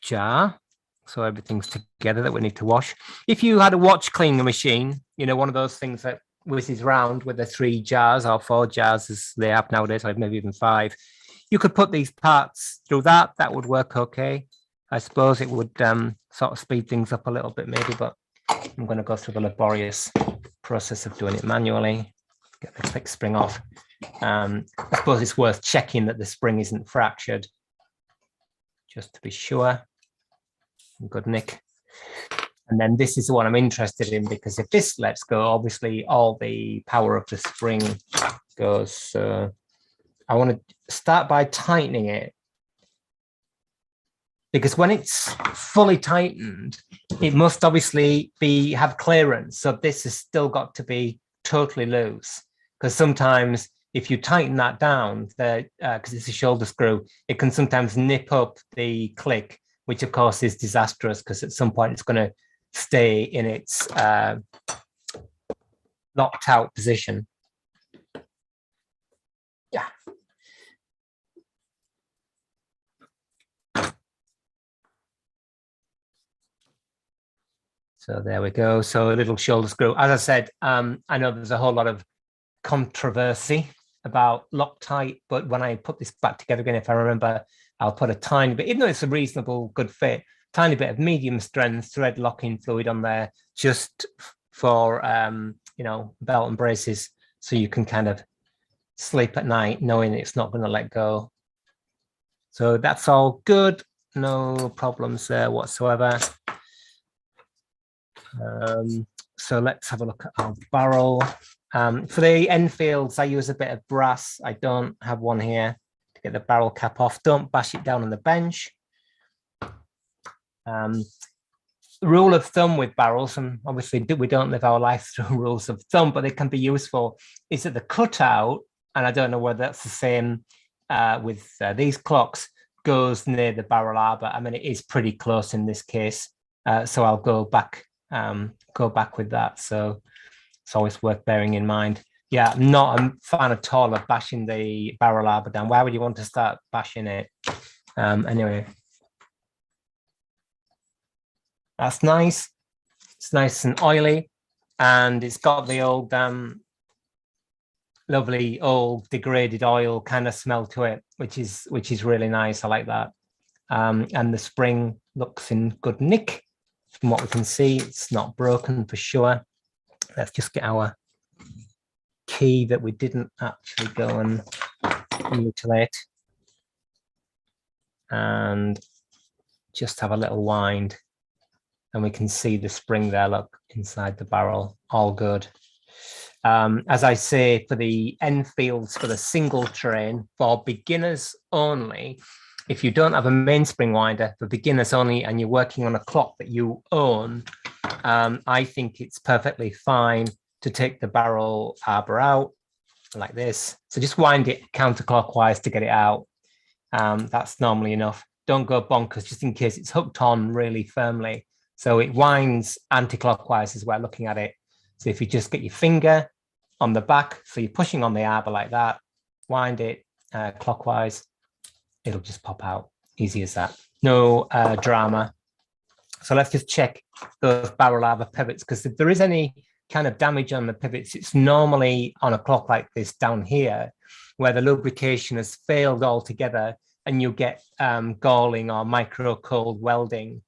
jar. So everything's together that we need to wash. If you had a watch cleaning machine, one of those things that whizzes round with the 3 jars or 4 jars as they have nowadays, or maybe even 5, you could put these parts through that. That would work okay. I suppose it would sort of speed things up a little bit maybe, but I'm going to go through the laborious process of doing it manually. Get the click spring off. I suppose it's worth checking that the spring isn't fractured, just to be sure. Good, Nick. And then this is the one I'm interested in, because if this lets go, obviously all the power of the spring goes. So I want to start by tightening it, because when it's fully tightened, it must obviously have clearance. So this has still got to be totally loose, because sometimes if you tighten that down, because it's a shoulder screw, it can sometimes nip up the click, which of course is disastrous, because at some point it's going to stay in its locked out position. Yeah. So there we go. So a little shoulder screw. As I said, I know there's a whole lot of controversy about Loctite, but when I put this back together again, if I remember, I'll put a tiny bit, even though it's a reasonable, good fit, tiny bit of medium strength thread locking fluid on there, just for, you know, belt and braces, so you can kind of sleep at night knowing it's not going to let go. So that's all good. No problems there whatsoever. So let's have a look at our barrel. For the Enfields, I use a bit of brass. I don't have one here to get the barrel cap off. Don't bash it down on the bench. Rule of thumb with barrels, and obviously we don't live our life through rules of thumb, but they can be useful, is that the cutout, and I don't know whether that's the same with these clocks, goes near the barrel arbor. I mean, it is pretty close in this case. So I'll go back with that. So it's always worth bearing in mind. Yeah, I'm not a fan at all of bashing the barrel arbor down. Why would you want to start bashing it? Anyway, that's nice. It's nice and oily, and it's got the old lovely old degraded oil kind of smell to it, which is really nice. I like that. And the spring looks in good nick. From what we can see, it's not broken for sure. Let's just get our key that we didn't actually go and mutilate, and just have a little wind, and we can see the spring there, look, inside the barrel. All good. As I say, for the Enfields, for the single train, for beginners only, if you don't have a mainspring winder, for beginners only, and you're working on a clock that you own, I think it's perfectly fine to take the barrel arbor out like this. So just wind it counterclockwise to get it out. That's normally enough. Don't go bonkers, just in case it's hooked on really firmly. So it winds anti-clockwise as we're looking at it. So if you just get your finger on the back, so you're pushing on the arbor like that, wind it clockwise, it'll just pop out. Easy as that. No drama. So let's just check those barrel arbor pivots, because if there is any kind of damage on the pivots, it's normally on a clock like this down here, where the lubrication has failed altogether and you get galling or micro cold welding.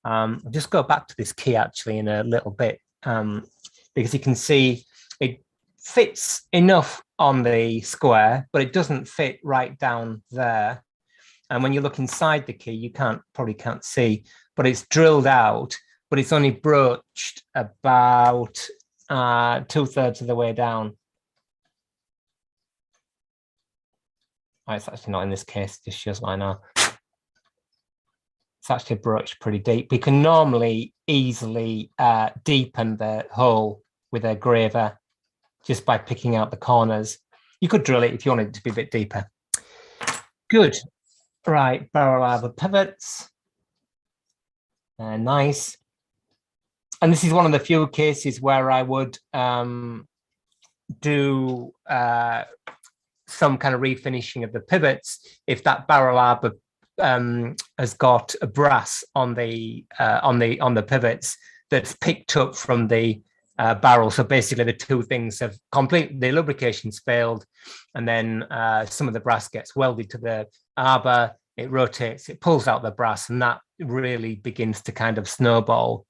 I'll just go back to this key actually in a little bit, because you can see it fits enough on the square, but it doesn't fit right down there. And when you look inside the key, you probably can't see, but it's drilled out, but it's only broached about 2/3 of the way down. Oh, it's actually not in this case, it just shows what I know. It's actually broached pretty deep. We can normally easily deepen the hole with a graver just by picking out the corners. You could drill it if you wanted it to be a bit deeper. Good. Right, barrel arbor pivots. Nice. And this is one of the few cases where I would do some kind of refinishing of the pivots if that barrel arbor has got a brass on the pivots that's picked up from the barrel. So basically the two things have the lubrication's failed, and then some of the brass gets welded to the arbor, it rotates, it pulls out the brass, and that really begins to kind of snowball.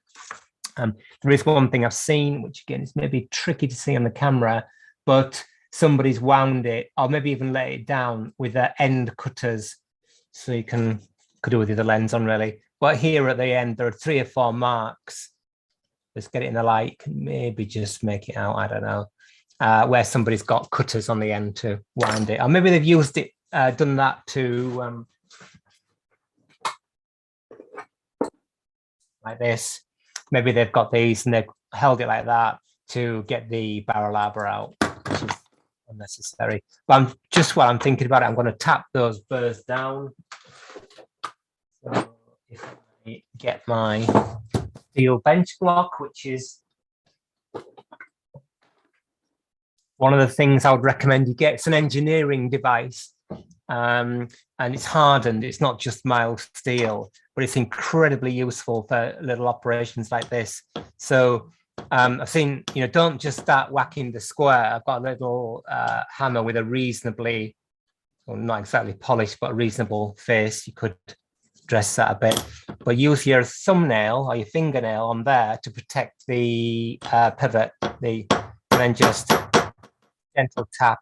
There is one thing I've seen, which again is maybe tricky to see on the camera, but somebody's wound it, or maybe even let it down with their end cutters. So you could do with the lens on really. But here at the end, there are 3 or 4 marks. Let's get it in the light, can maybe just make it out, I don't know, where somebody's got cutters on the end to wind it. Or maybe they've used it, done that to, like this. Maybe they've got these and they've held it like that to get the barrel arbor out, which is unnecessary. But while I'm thinking about it, I'm going to tap those burrs down. So if I get my steel bench block, which is one of the things I would recommend you get. It's an engineering device, and it's hardened. It's not just mild steel, but it's incredibly useful for little operations like this. So I've seen, don't just start whacking the square. I've got a little hammer with a reasonably, well, not exactly polished, but a reasonable face. You could dress that a bit, but use your thumbnail or your fingernail on there to protect the pivot, and then just gentle tap.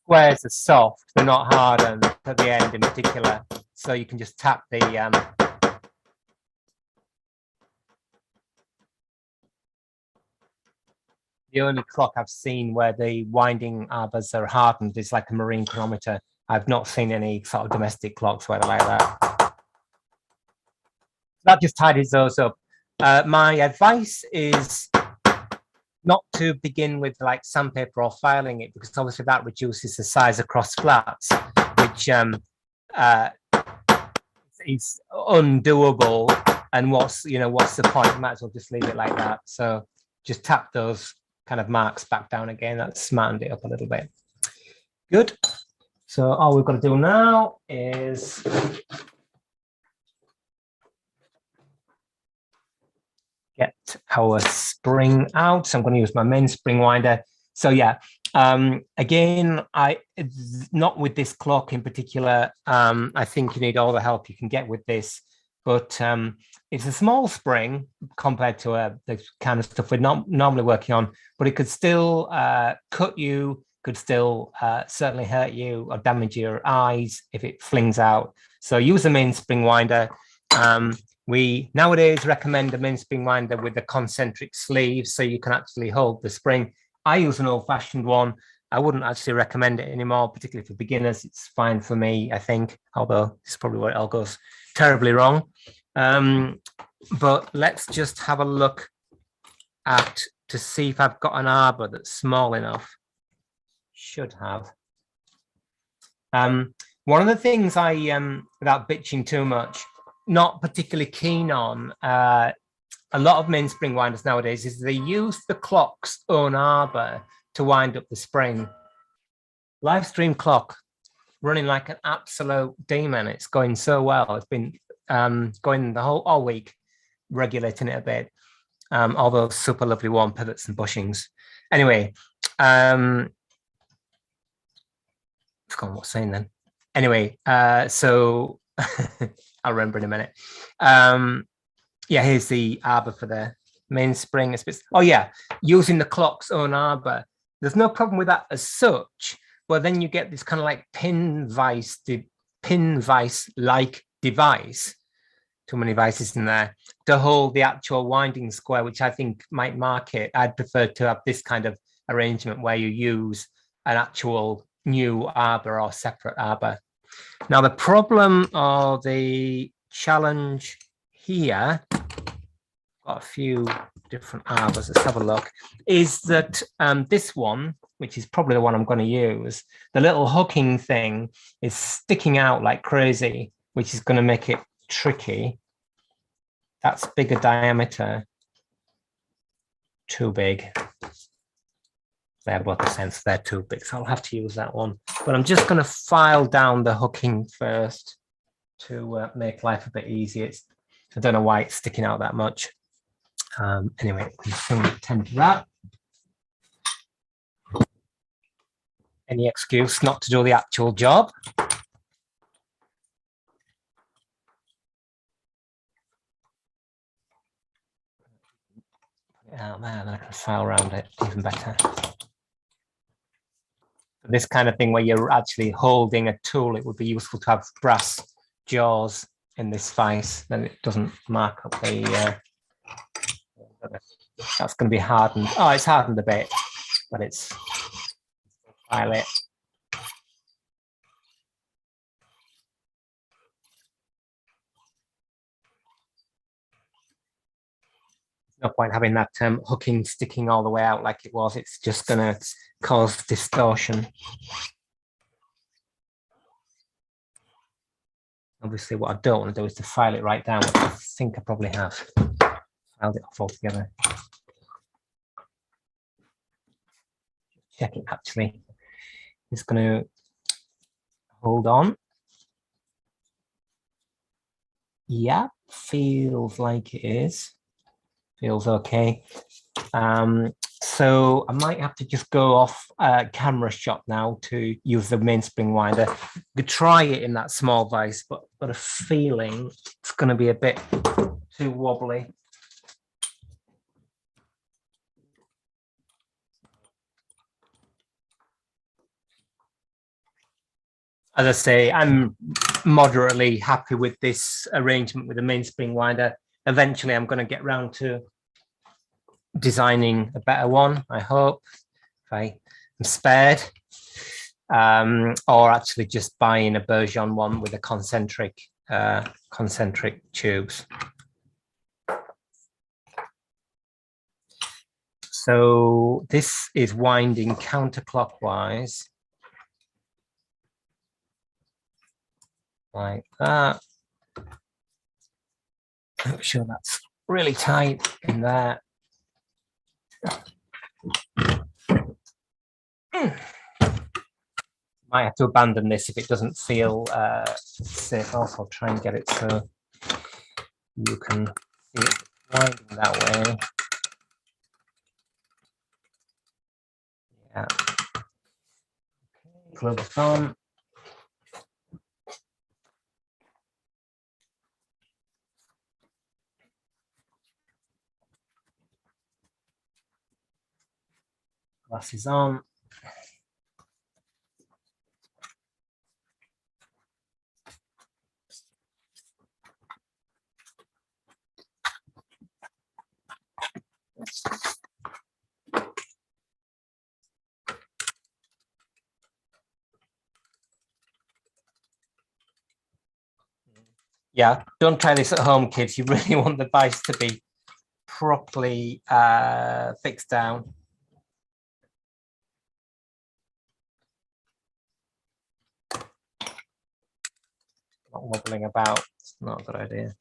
Squares are soft, they're not hardened at the end in particular, so you can just tap the only clock I've seen where the winding arbors are hardened is like a marine chronometer. I've not seen any sort of domestic clocks where they're like that. That just tidies those up. My advice is not to begin with like sandpaper or filing it, because obviously that reduces the size across flats, which is undoable. And what's the point? You might as well just leave it like that. So just tap those kind of marks back down again. That's smartened it up a little bit. Good. So all we've got to do now is get our spring out. So I'm going to use my main spring winder. So yeah, again, not with this clock in particular. I think you need all the help you can get with this, but it's a small spring compared to the kind of stuff we're not normally working on, but it could still cut you, could still certainly hurt you or damage your eyes if it flings out. So use a main spring winder. We nowadays recommend a main spring winder with the concentric sleeves so you can actually hold the spring. I use an old-fashioned one. I wouldn't actually recommend it anymore, particularly for beginners. It's fine for me, I think, although it's probably where it all goes terribly wrong. But let's just have a look to see if I've got an arbor that's small enough. Should have. One of the things I, without bitching too much, not particularly keen on a lot of mainspring winders nowadays is they use the clock's own arbor to wind up the spring. Live stream clock running like an absolute demon. It's going so well. It's been going the all week, regulating it a bit. All those super lovely warm pivots and bushings. Anyway, I've forgotten what I was saying then. Anyway, so I'll remember in a minute. Yeah, here's the arbor for the mainspring. Oh yeah, using the clock's own arbor. There's no problem with that as such, but then you get this kind of like pin vice-like device, too many vices in there, to hold the actual winding square, which I think might mark it. I'd prefer to have this kind of arrangement where you use an actual new arbor or separate arbor. Now, the problem or the challenge here, got a few different arbors, let's have a look, is that this one, which is probably the one I'm going to use, the little hooking thing is sticking out like crazy, which is going to make it tricky. That's bigger diameter, too big. They're both the sense they're too big, so I'll have to use that one. But I'm just going to file down the hooking first to make life a bit easier. I don't know why it's sticking out that much. Anyway, we can tend to that. Any excuse not to do the actual job. Put it out there, then I can file around it even better. This kind of thing where you're actually holding a tool, it would be useful to have brass jaws in this vise, then it doesn't mark up the that's going to be hardened. Oh, it's hardened a bit, but it's file it. No point having that hooking sticking all the way out like it was. It's just going to cause distortion. Obviously, what I don't want to do is to file it right down, which I think I probably have filed it off altogether. check it actually. It's going to hold on. Yeah, feels like it is. Feels okay. So I might have to just go off camera shot now to use the mainspring winder. We could try it in that small vise, but I've got a feeling it's going to be a bit too wobbly. As I say, I'm moderately happy with this arrangement with the mainspring winder. Eventually, I'm going to get around to designing a better one, I hope, if I am spared, or actually just buying a Bergeon one with a concentric tubes. So this is winding counterclockwise like that. Make sure that's really tight in there. Might have to abandon this if it doesn't feel safe. Also, I'll try and get it so you can see it winding that way. Yeah. Okay, gloves on. Glasses on. Yeah, don't try this at home, kids. You really want the vise to be properly fixed down. Not wobbling about. It's not a good idea.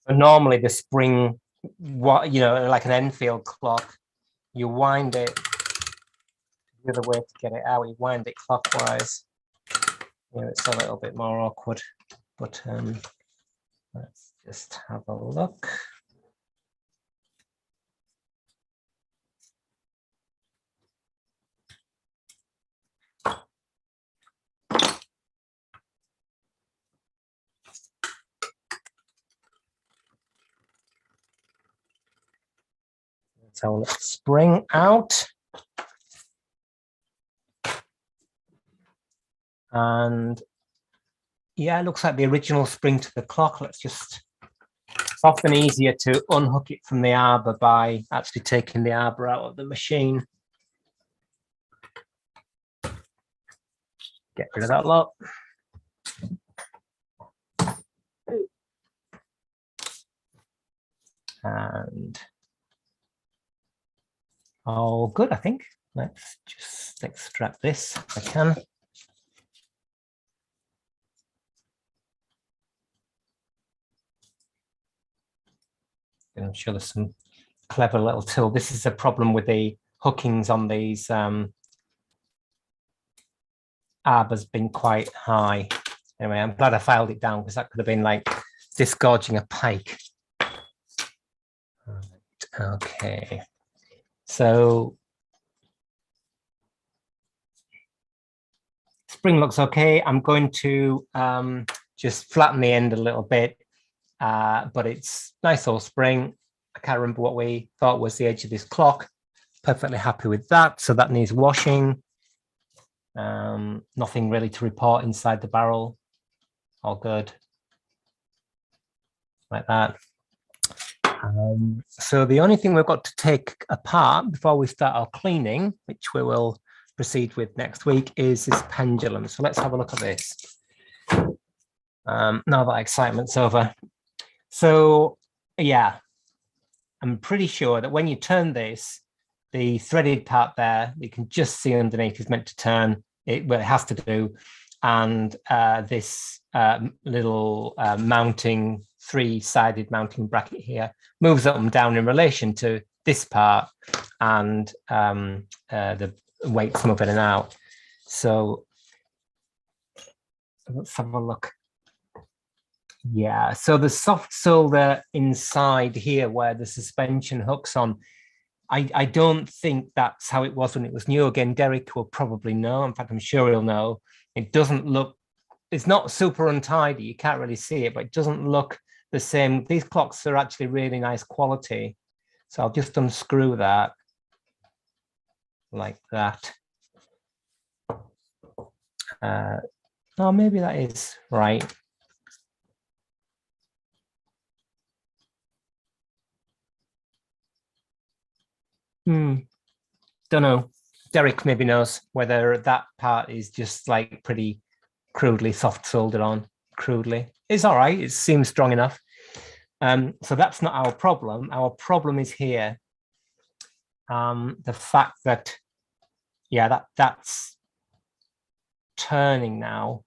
So normally the spring, what like an Enfield clock, you wind it the other way to get it out. You wind it clockwise. It's a little bit more awkward, but let's just have a look. So let's spring out. And yeah, it looks like the original spring to the clock. Let's just, it's often easier to unhook it from the arbor by actually taking the arbor out of the machine. Get rid of that lot. And all good, I think. Let's just extract this if I can. I'm sure there's some clever little tool. This is a problem with the hookings on these arbors being quite high. Anyway, I'm glad I filed it down because that could have been like disgorging a pike. Okay, so spring looks okay. I'm going to just flatten the end a little bit, but it's nice old spring. I can't remember what we thought was the edge of this clock. Perfectly happy with that. So that needs washing. Nothing really to report inside the barrel. All good. Like that. So the only thing we've got to take apart before we start our cleaning, which we will proceed with next week, is this pendulum. So let's have a look at this. Now that excitement's over. So yeah, I'm pretty sure that when you turn this, the threaded part there, you can just see underneath is meant to turn. Well, it has to do. And this little mounting, three-sided mounting bracket here moves up and down in relation to this part and the weights move in and out. So let's have a look. Yeah, so the soft solder inside here where the suspension hooks on, I don't think that's how it was when it was new. Again, Derek will probably know. In fact, I'm sure he'll know. It doesn't look, it's not super untidy. You can't really see it, but it doesn't look the same. These clocks are actually really nice quality. So I'll just unscrew that like that. Oh, maybe that is right. Don't know. Derek maybe knows whether that part is just like pretty crudely soft soldered on. Crudely, it's all right. It seems strong enough. So that's not our problem. Our problem is here. The fact that, yeah, that's turning now,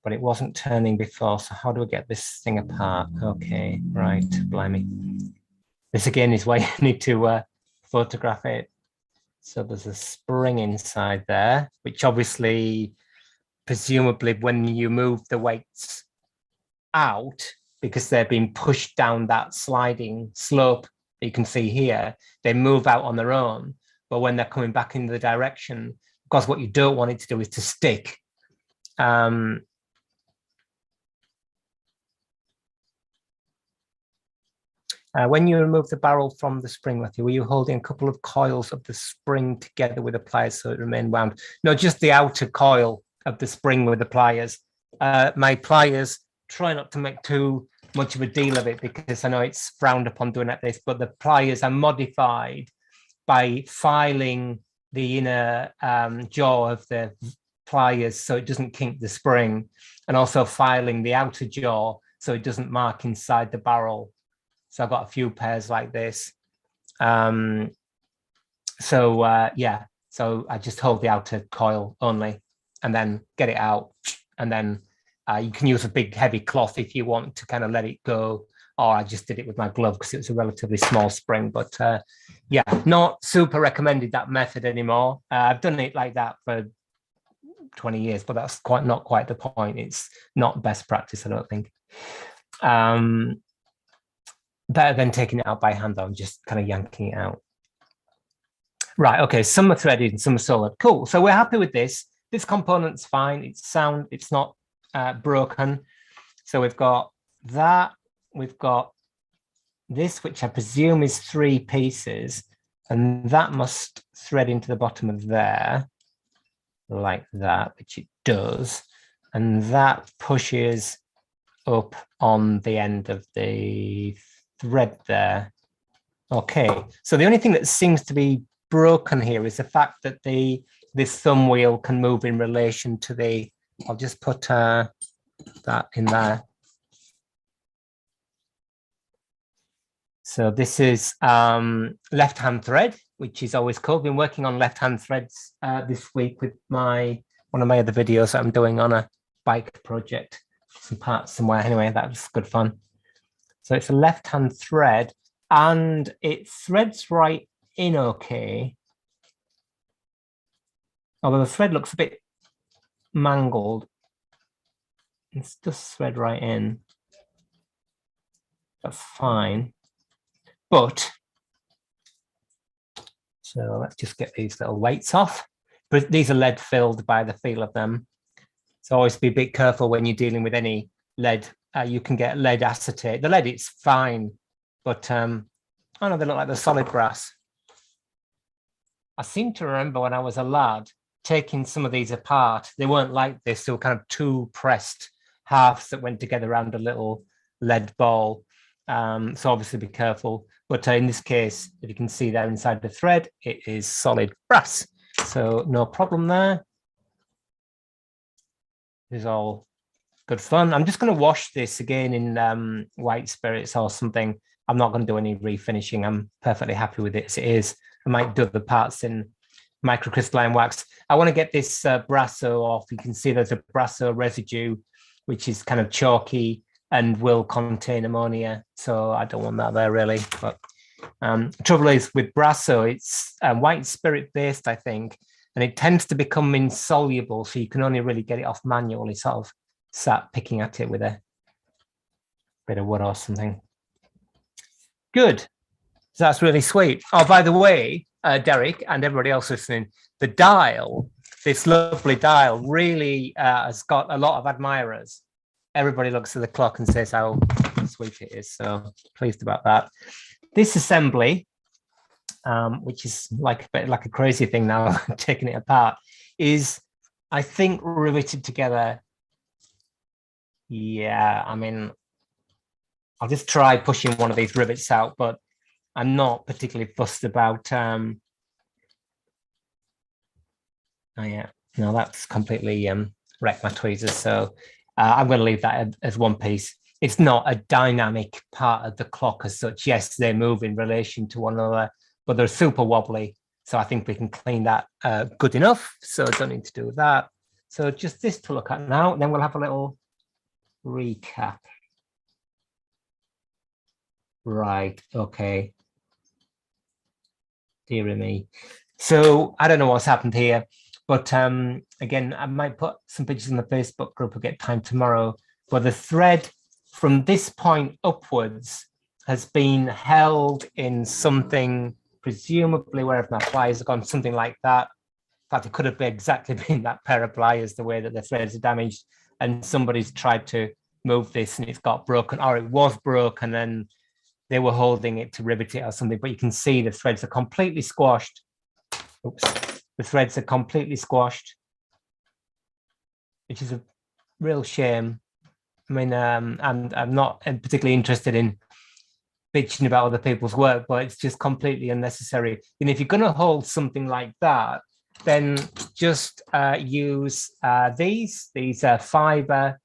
but it wasn't turning before. So how do we get this thing apart? Okay, right, blimey. This again is why you need to photograph it. So there's a spring inside there, which obviously, presumably when you move the weights out, because they're being pushed down that sliding slope that you can see here, they move out on their own. But when they're coming back in the direction, because what you don't want it to do is to stick. When you remove the barrel from the spring, Matthew, were you holding a couple of coils of the spring together with the pliers so it remained wound? No, just the outer coil of the spring with the pliers. My pliers, try not to make too much of a deal of it because I know it's frowned upon doing like this, but the pliers are modified by filing the inner jaw of the pliers so it doesn't kink the spring, and also filing the outer jaw so it doesn't mark inside the barrel. So I've got a few pairs like this. Yeah, so I just hold the outer coil only and then get it out. And then you can use a big heavy cloth if you want to kind of let it go. Or I just did it with my glove because it was a relatively small spring. But yeah, not super recommended that method anymore. I've done it like that for 20 years, but that's not quite the point. It's not best practice, I don't think. Better than taking it out by hand, though, and just kind of yanking it out. Right, okay, some are threaded and some are solid. Cool, so we're happy with this. This component's fine, it's sound, it's not broken. So we've got that, we've got this, which I presume is 3 pieces, and that must thread into the bottom of there, like that, which it does. And that pushes up on the end of the thread there. Okay, so the only thing that seems to be broken here is the fact that this thumb wheel can move in relation to the, I'll just put that in there. So this is left-hand thread, which is always cool. I've been working on left-hand threads this week with one of my other videos that I'm doing on a bike project, some parts somewhere. Anyway, that was good fun. So it's a left-hand thread and it threads right in okay. Although the thread looks a bit mangled. It's just thread right in. That's fine. But, so let's just get these little weights off. But these are lead filled by the feel of them. So always be a bit careful when you're dealing with any lead. You can get lead acetate. The lead, it's fine, but I know they look like the solid brass. I seem to remember when I was a lad taking some of these apart. They weren't like this. They were kind of 2 pressed halves that went together around a little lead ball. So obviously be careful. But in this case, if you can see there inside the thread, it is solid brass. So no problem there. This is all good fun. I'm just going to wash this again in white spirits or something. I'm not going to do any refinishing. I'm perfectly happy with it as it is. I might do the parts in microcrystalline wax. I want to get this brasso off. You can see there's a brasso residue, which is kind of chalky and will contain ammonia. So I don't want that there really. But trouble is with brasso, it's white spirit based, I think, and it tends to become insoluble. So you can only really get it off manually, sort of sat picking at it with a bit of wood or something. Good. So that's really sweet. Oh, by the way, Derek and everybody else listening, the dial, this lovely dial, really has got a lot of admirers. Everybody looks at the clock and says how sweet it is. So pleased about that. This assembly, which is like a bit like a crazy thing now, taking it apart, is, I think, riveted together. Yeah, I mean, I'll just try pushing one of these rivets out, but I'm not particularly fussed about. Oh yeah, no, that's completely wrecked my tweezers. So I'm going to leave that as one piece. It's not a dynamic part of the clock as such. Yes, they move in relation to one another, but they're super wobbly. So I think we can clean that good enough. So don't need to do that. So just this to look at now, and then we'll have a little recap. Right, okay. Dear me. So I don't know what's happened here, but again, I might put some pictures in the Facebook group. We'll get time tomorrow. But the thread from this point upwards has been held in something, presumably wherever my pliers have gone, something like that. In fact, it could have exactly been that pair of pliers, the way that the threads are damaged, and somebody's tried to move this and it's got broken, or it was broken and they were holding it to rivet it or something. But you can see the threads are completely squashed. Oops, the threads are completely squashed, which is a real shame. I mean, and I'm not particularly interested in bitching about other people's work, but it's just completely unnecessary. And if you're going to hold something like that, then just use these fiber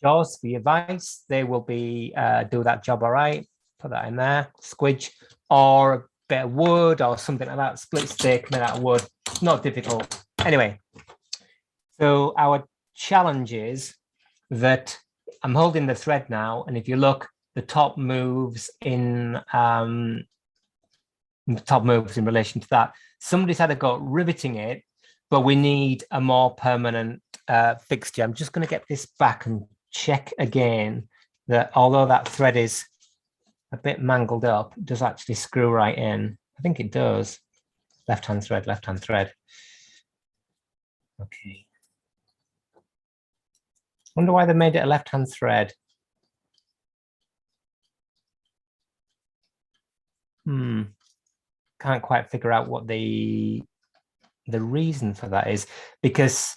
jaws for your vise. They will be do that job all right. Put that in there, squidge, or a bit of wood or something like that, split stick made out of wood. Not difficult. Anyway, so our challenge is that I'm holding the thread now, and if you look, the top moves in relation to that. Somebody's had a go at riveting it, but we need a more permanent fixture. I'm just going to get this back and check again that although that thread is a bit mangled up, it does actually screw right in. I think it does. Left-hand thread, left-hand thread. Okay. Wonder why they made it a left-hand thread. Can't quite figure out what the reason for that is, because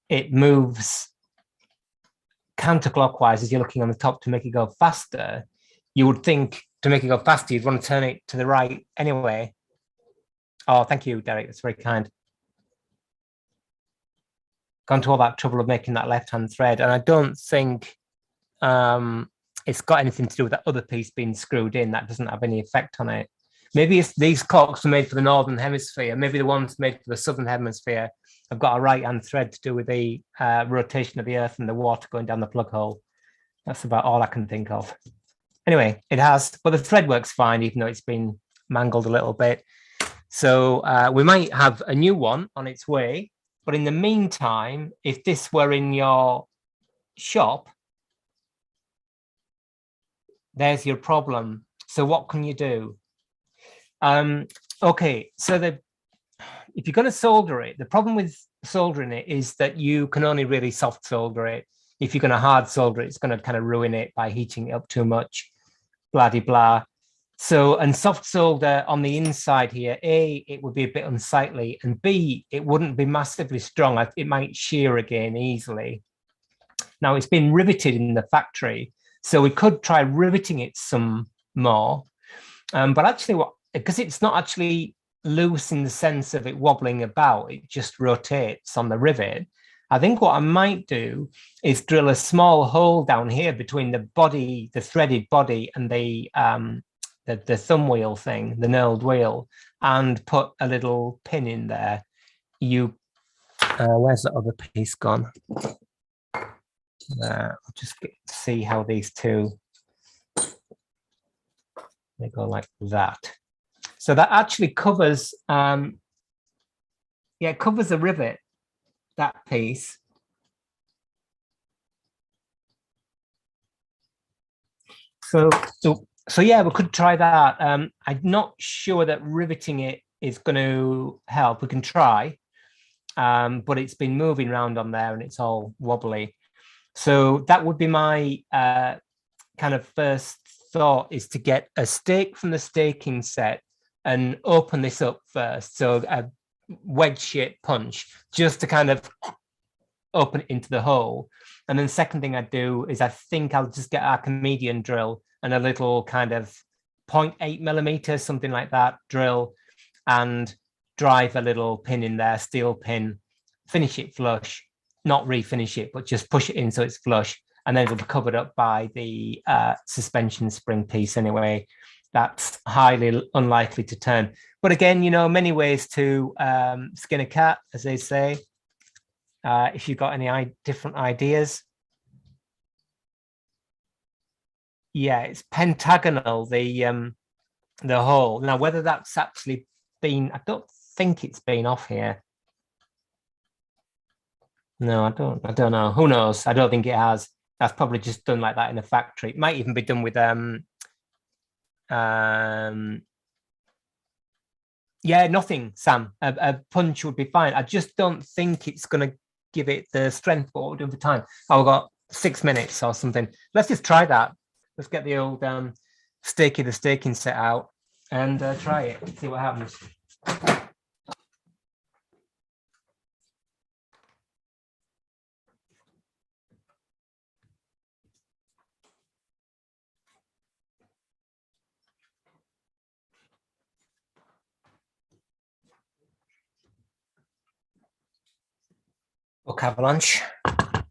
it moves counterclockwise as you're looking on the top to make it go faster. You would think to make it go faster, you'd want to turn it to the right anyway. Oh, thank you, Derek. That's very kind. Gone to all that trouble of making that left-hand thread, and I don't think it's got anything to do with that other piece being screwed in. That doesn't have any effect on it. Maybe it's these clocks are made for the northern hemisphere. Maybe the ones made for the southern hemisphere have got a right-hand thread to do with the rotation of the Earth and the water going down the plug hole. That's about all I can think of. Anyway, it has, but the thread works fine, even though it's been mangled a little bit. So we might have a new one on its way. But in the meantime, if this were in your shop, there's your problem. So what can you do? Okay, so if you're going to solder it, the problem with soldering it is that you can only really soft solder it. If you're going to hard solder it, it's going to kind of ruin it by heating it up too much, blah, de blah. So, and soft solder on the inside here, A, it would be a bit unsightly, and B, it wouldn't be massively strong. It might shear again easily. Now, it's been riveted in the factory, so we could try riveting it some more. But actually, because it's not actually loose in the sense of it wobbling about, it just rotates on the rivet. I think what I might do is drill a small hole down here between the body, the threaded body, and the thumb wheel thing, the knurled wheel, and put a little pin in there. Where's the other piece gone? I'll just see how these two, they go like that. So that actually covers, it covers a rivet, that piece. So yeah, we could try that. I'm not sure that riveting it is going to help. We can try, but it's been moving around on there and it's all wobbly. So that would be my kind of first thought, is to get a stake from the staking set and open this up first. So a wedge-shaped punch, just to kind of open it into the hole. And then the second thing I'd do is I think I'll just get a Archimedean drill and a little kind of 0.8 millimeters, something like that, drill, and drive a little pin in there, steel pin, finish it flush, not refinish it, but just push it in so it's flush. And then it'll be covered up by the suspension spring piece anyway. That's highly unlikely to turn. But again, you know, many ways to skin a cat, as they say. If you've got any different ideas. Yeah, it's pentagonal, the hole. Now, whether that's actually been, I don't think it's been off here. No, I don't know. Who knows? I don't think it has. That's probably just done like that in a factory. It might even be done with yeah, nothing, Sam. A punch would be fine. I just don't think it's going to give it the strength what we'll do over time. Oh, we've got 6 minutes or something. Let's just try that. Let's get the old the staking set out and try it, see what happens. Book avalanche. I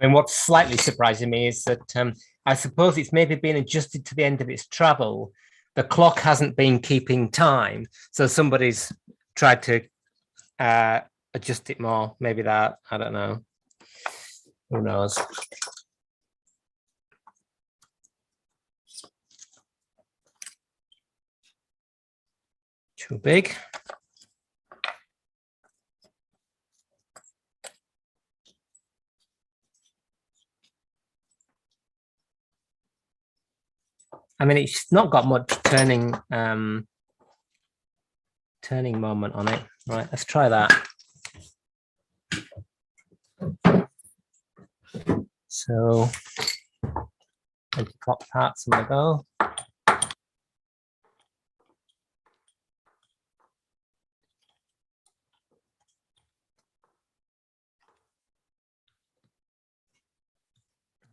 mean, what's slightly surprising me is that I suppose it's maybe been adjusted to the end of its travel. The clock hasn't been keeping time, so somebody's tried to adjust it more. Maybe that, I don't know. Who knows? Too big. I mean, it's not got much turning moment on it. Right, let's try that. So, clock parts on the go.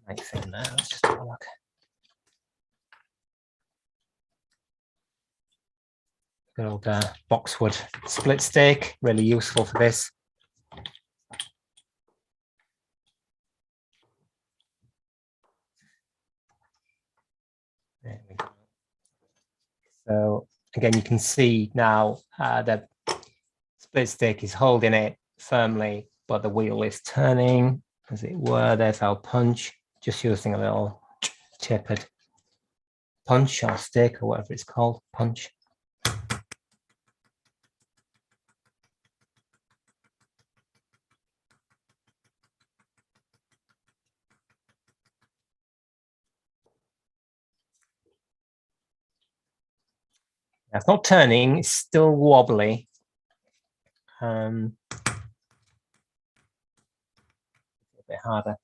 Nice thing there. Let's just have a look. Good old boxwood split stake, really useful for this. There we go. So again, you can see now the split stake is holding it firmly, but the wheel is turning, as it were. There's our punch, just using a little tapered punch or stake or whatever it's called, punch. It's not turning, it's still wobbly. A bit harder.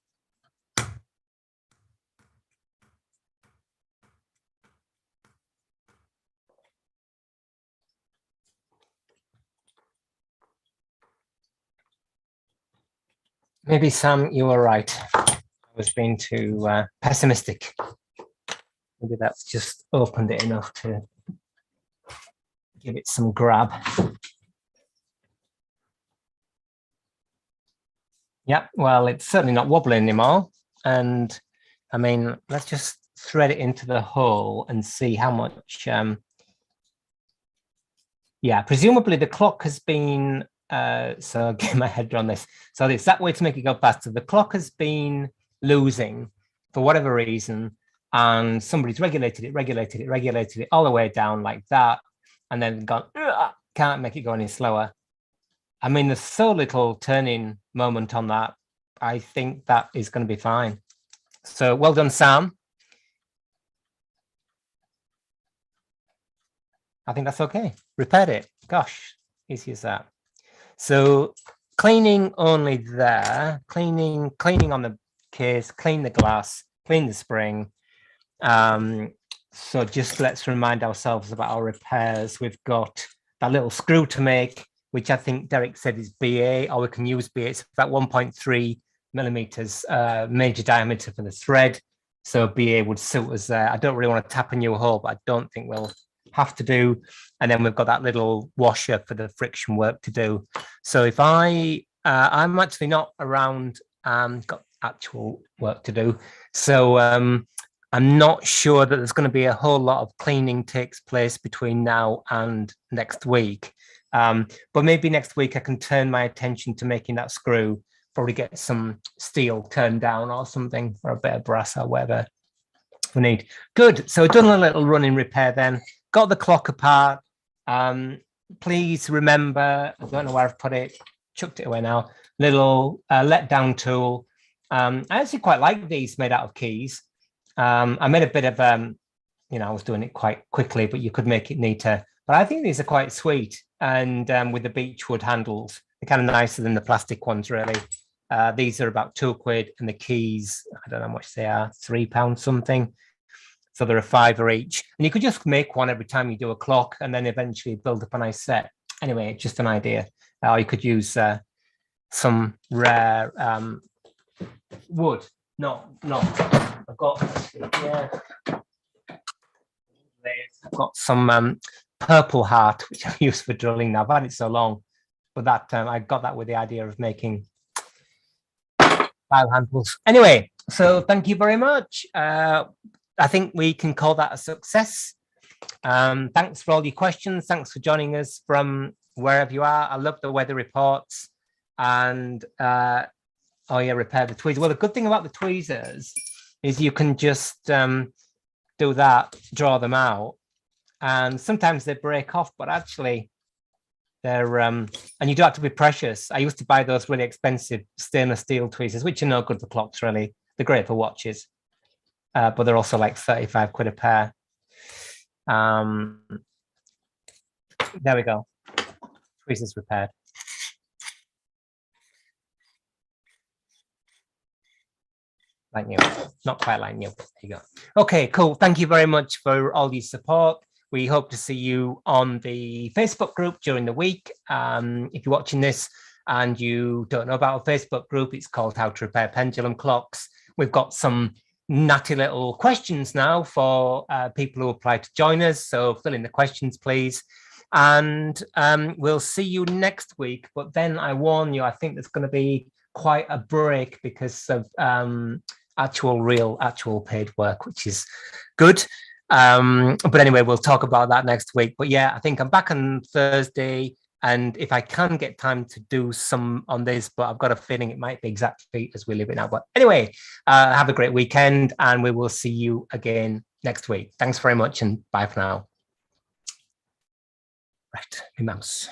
Maybe, Sam, you were right. I was being too pessimistic. Maybe that's just opened it enough to give it some grab. Yeah, well, it's certainly not wobbling anymore. And I mean, let's just thread it into the hole and see how much. Yeah, presumably the clock has been, so get my head around this. So it's that way to make it go faster. The clock has been losing for whatever reason, and somebody's regulated it all the way down like that, and then gone, can't make it go any slower. I mean, there's so little turning moment on that. I think that is going to be fine. So well done, Sam. I think that's okay. Repaired it. Gosh, easy as that. So cleaning only there, cleaning on the case, clean the glass, clean the spring. So just let's remind ourselves about our repairs. We've got that little screw to make, which I think Derek said is BA, or we can use BA. It's about 1.3 millimeters major diameter for the thread. So BA would suit us there. I don't really want to tap a new hole, but I don't think we'll have to do. And then we've got that little washer for the friction work to do. So if I'm actually not around, got actual work to do. So I'm not sure that there's going to be a whole lot of cleaning takes place between now and next week. But maybe next week I can turn my attention to making that screw, probably get some steel turned down or something, or a bit of brass or whatever we need. Good. So we've done a little running repair then. Got the clock apart. Please remember, I don't know where I've put it, chucked it away now, little let down tool. I actually quite like these made out of keys. I made a bit of, I was doing it quite quickly, but you could make it neater. But I think these are quite sweet, and with the beechwood handles, they're kind of nicer than the plastic ones, really. These are about £2, and the keys, I don't know how much they are, £3 something. So they're a £5 each, and you could just make one every time you do a clock, and then eventually build up a nice set. Anyway, just an idea. Or you could use some rare wood. No. I've got some purple heart, which I use for drilling now. I've had it so long, but that I got that with the idea of making file handles. Anyway, so thank you very much. I think we can call that a success. Thanks for all your questions. Thanks for joining us from wherever you are. I love the weather reports. And oh yeah, repair the tweezers. Well, the good thing about the tweezers is you can just do that, draw them out, and sometimes they break off, but actually they're and you don't have to be precious. I used to buy those really expensive stainless steel tweezers, which are no good for clocks, really. They're great for watches. But they're also like 35 quid a pair. There we go. Tweezers repaired. Like new, not quite like new. There you go. Okay, cool. Thank you very much for all your support. We hope to see you on the Facebook group during the week. If you're watching this and you don't know about a Facebook group, it's called How to Repair Pendulum Clocks. We've got some natty little questions now for people who apply to join us. So fill in the questions, please. And we'll see you next week. But then I warn you, I think there's going to be quite a break because of actual paid work, which is good. But anyway, we'll talk about that next week. But yeah, I think I'm back on Thursday. And if I can get time to do some on this, but I've got a feeling it might be exactly as we live it now. But anyway, have a great weekend, and we will see you again next week. Thanks very much, and bye for now. Right, my mouse.